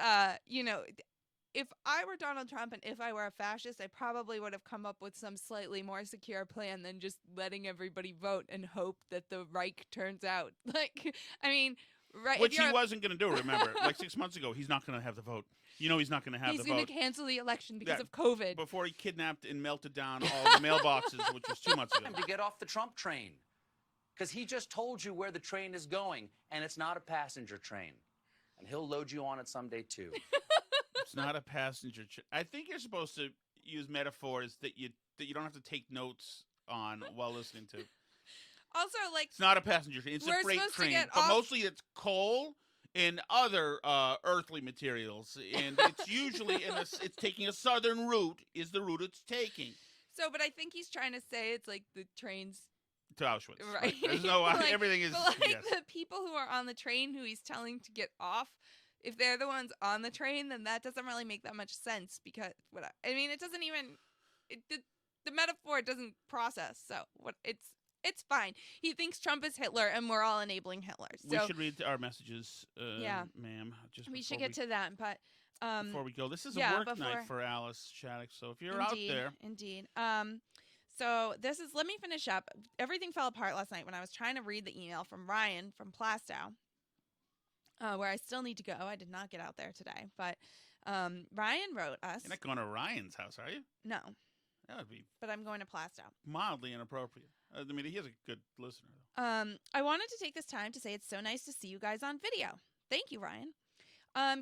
if I were Donald Trump and if I were a fascist, I probably would have come up with some slightly more secure plan than just letting everybody vote and hope that the Reich turns out. Like, I mean, right. Which he wasn't going to do, remember. Like 6 months ago, he's not going to have the vote. He's not going to have the vote. He's going to cancel the election because of COVID. Before he kidnapped and melted down all the mailboxes, which was 2 months ago. To get off the Trump train. Because he just told you where the train is going, and it's not a passenger train. And he'll load you on it someday, too. It's not a passenger train. I think you're supposed to use metaphors that you don't have to take notes on while listening to. Also, like... It's not a passenger train. It's a freight train. But mostly it's coal and other earthly materials. And it's usually, it's taking a southern route is the route it's taking. So, but I think he's trying to say it's like the trains... To Auschwitz. Right. There's no, like, everything is... But like yes. the people who are on the train who he's telling to get off, if they're the ones on the train, then that doesn't really make that much sense because... it doesn't even... The metaphor doesn't process, so it's fine. He thinks Trump is Hitler, and we're all enabling Hitler. So, we should read our messages, ma'am. We should get to that, but... before we go, this is a work night for Alice Shattuck, so if you're out there... Indeed. So let me finish up. Everything fell apart last night when I was trying to read the email from Ryan from Plastow, where I still need to go. I did not get out there today, but Ryan wrote us. You're not going to Ryan's house, are you? No. That would be... But I'm going to Plastow. Mildly inappropriate. I mean, he is a good listener, though. I wanted to take this time to say it's so nice to see you guys on video. Thank you, Ryan.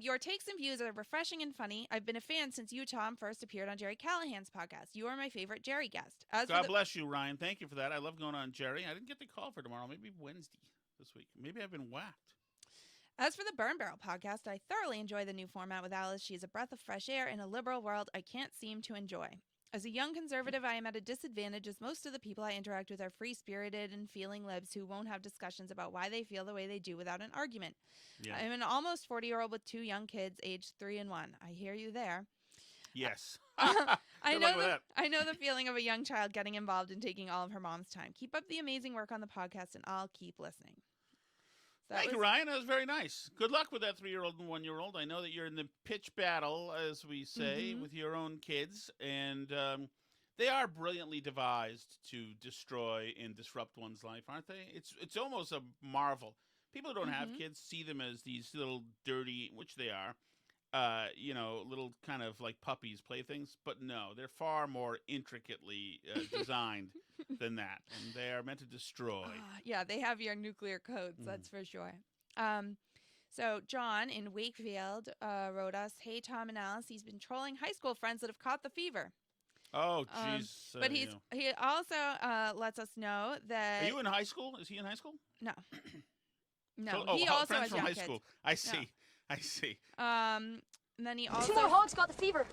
Your takes and views are refreshing and funny. I've been a fan since you, Tom, first appeared on Jerry Callahan's podcast. You are my favorite Jerry guest. God bless you, Ryan. Thank you for that. I love going on Jerry. I didn't get the call for tomorrow. Maybe Wednesday this week. Maybe I've been whacked. As for the Burn Barrel podcast, I thoroughly enjoy the new format with Alice. She's a breath of fresh air in a liberal world I can't seem to enjoy. As a young conservative, I am at a disadvantage as most of the people I interact with are free-spirited and feeling libs who won't have discussions about why they feel the way they do without an argument. Yeah. I'm an almost 40-year-old with 2 young kids, aged 3 and 1. I hear you there. Yes. I know the feeling of a young child getting involved and taking all of her mom's time. Keep up the amazing work on the podcast, and I'll keep listening. Thank you, Ryan. That was very nice. Good luck with that 3-year-old and 1-year-old. I know that you're in the pitch battle, as we say, with your own kids, and they are brilliantly devised to destroy and disrupt one's life, aren't they? It's almost a marvel. People who don't have kids see them as these little dirty, which they are, little kind of like puppies, playthings. But no, they're far more intricately designed than that, and they are meant to destroy. Yeah, they have your nuclear codes, that's for sure. So John in Wakefield wrote us, "Hey, Tom and Alice, he's been trolling high school friends that have caught the fever." Oh, jeez. But he also lets us know that... Are you in high school? Is he in high school? No. No, so, he also friends has from young high kids. school. I see. No. I see. And then he also... 2 more hogs got the fever.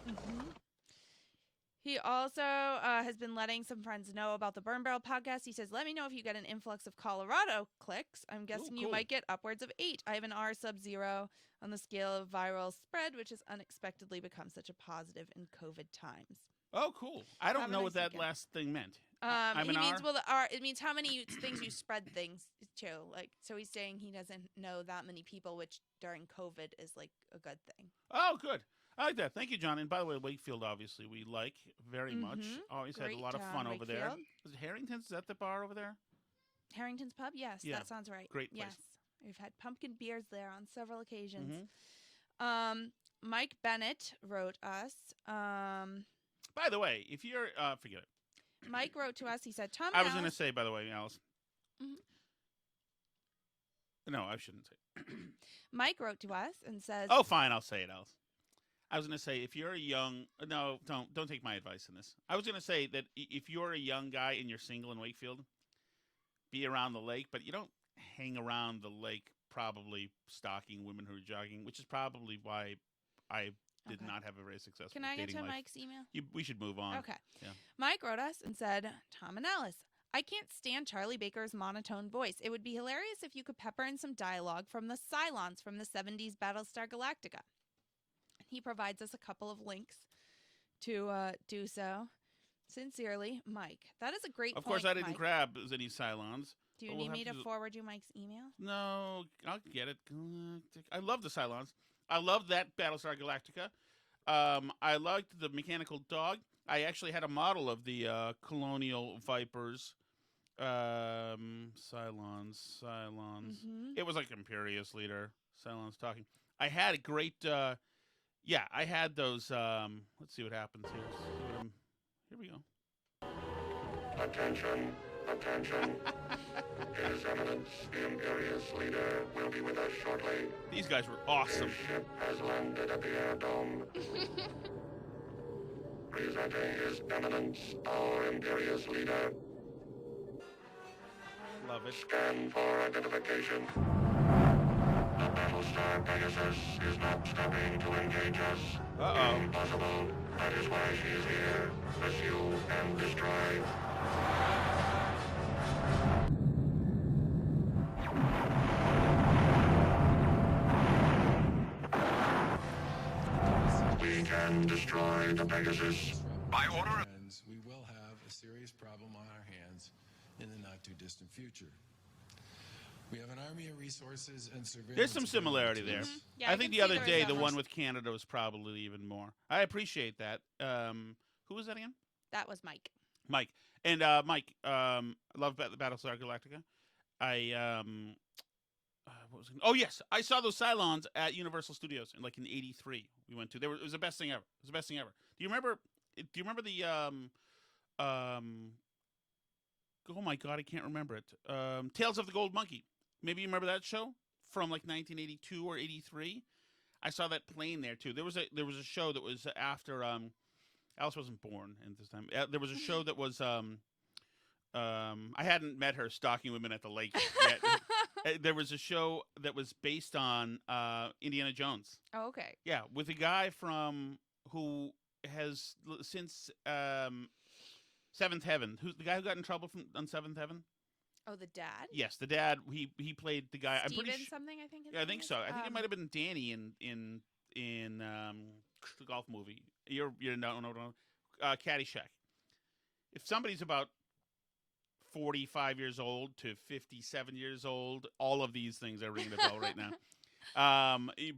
He also has been letting some friends know about the Burn Barrel podcast. He says, "Let me know if you get an influx of Colorado clicks. I'm guessing you might get upwards of 8. I have an R sub-0 on the scale of viral spread, which has unexpectedly become such a positive in COVID times." Oh, cool. I don't know what that last thing meant. He means, well, the R, it means how many things you spread things to. Like, so he's saying he doesn't know that many people, which during COVID is like a good thing. Oh, good. I like that. Thank you, John. And by the way, Wakefield, obviously, we like very much. Always had a lot of fun over there. Was it Harrington's? Is that the bar over there? Harrington's Pub? Yes, that sounds right. Great place. Yes. We've had pumpkin beers there on several occasions. Mike Bennett wrote us. By the way, if you're... forget it. Mike wrote to us. He said, "Tom, I was going to say, by the way, Alice. No, I shouldn't say. Mike wrote to us and says... Oh, fine. I'll say it, Alice. I was going to say, if you're a young... No, don't take my advice in this. I was going to say that if you're a young guy and you're single in Wakefield, be around the lake, but you don't hang around the lake probably stalking women who are jogging, which is probably why I did not have a very successful Can I get to life. Mike's email? We should move on. Okay. Yeah. Mike wrote us and said, "Tom and Alice, I can't stand Charlie Baker's monotone voice. It would be hilarious if you could pepper in some dialogue from the Cylons from the 70s Battlestar Galactica." He provides us a couple of links to do so. Sincerely, Mike. That is a great Of point, course, I didn't Mike. grab any Cylons. Do you but we'll need me have to forward you Mike's email? No, I'll get it. I love the Cylons. I love that Battlestar Galactica. I liked the mechanical dog. I actually had a model of the Colonial Vipers. Cylons. Mhm. It was like Imperious Leader. Cylons talking. I had a great... I had those... let's see what happens here. Here we go. Attention, attention. His Eminence, the Imperious Leader, will be with us shortly. These guys were awesome. His ship has landed at the Air Dome. Presenting His Eminence, our Imperious Leader. Love it. Scan for identification. The Battlestar Pegasus is not stopping to engage us. Impossible. That is why she is here. Pursue and destroy. We can destroy the Pegasus. By order. We will have a serious problem on our hands in the not-too-distant future. We have an army of resources and surveillance. There's some similarity there. Mm-hmm. Yeah, I think the other day, the one with Canada was probably even more. I appreciate that. Who was that again? That was Mike. Mike. And Mike, I love the Battlestar Galactica. What was it? Oh, yes. I saw those Cylons at Universal Studios in '83. We went to. It was the best thing ever. It was the best thing ever. Do you remember the oh my God, I can't remember it. Tales of the Gold Monkey. Maybe you remember that show from 1982 or '83. I saw that plane there too. There was a show that was after Alice wasn't born at this time. There was a show that was I hadn't met her stalking women at the lake yet. There was a show that was based on Indiana Jones. Oh, okay. Yeah, with a guy who has since Seventh Heaven. Who's the guy who got in trouble on Seventh Heaven? Oh, the dad? Yes, the dad. He played the guy. I'm pretty Steven something, I think. Yeah, I think so. I think it might have been Danny in the golf movie. You're no Caddyshack. If somebody's about 45 years old to 57 years old, all of these things are ringing a bell right now.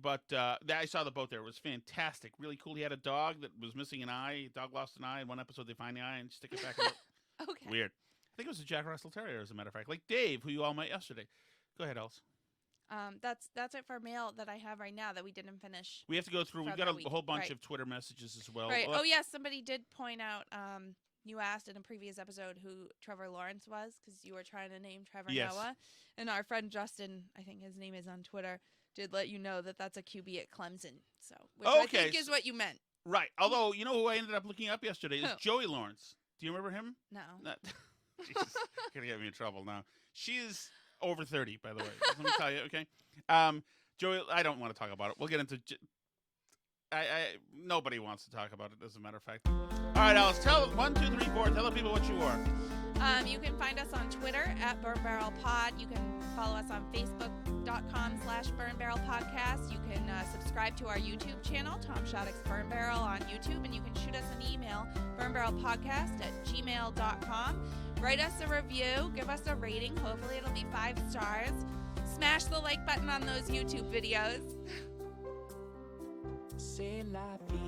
But I saw the boat there. It was fantastic. Really cool. He had a dog that was missing an eye. Dog lost an eye. In one episode, they find the eye and stick it back in the... Okay. Weird. I think it was a Jack Russell Terrier, as a matter of fact. Like Dave, who you all met yesterday. Go ahead, Alice. That's it for mail that I have right now that we didn't finish. We have to go through. We've got a whole bunch of Twitter messages as well. Right. Oh, yes. Somebody did point out... you asked in a previous episode who Trevor Lawrence was because you were trying to name Trevor Noah. And our friend Justin, I think his name is on Twitter, did let you know that that's a QB at Clemson. So, which I think is what you meant. Right. Although, you know who I ended up looking up yesterday is Who? Joey Lawrence. Do you remember him? No. Jesus, gonna get me in trouble now. She is over 30, by the way. Let me tell you, okay? Joey, I don't want to talk about it. We'll get into... nobody wants to talk about it, as a matter of fact. All right, Alice, tell 1, 2, 3, 4. Tell the people what you wore. You can find us on Twitter at Burn Barrel Pod. You can follow us on Facebook.com/Burn Barrel Podcast. You can subscribe to our YouTube channel, Tom Shattuck's Burn Barrel on YouTube, and you can shoot us an email, burnbarrelpodcast@gmail.com. Write us a review, give us a rating. Hopefully it'll be 5 stars. Smash the like button on those YouTube videos. C'est la vie.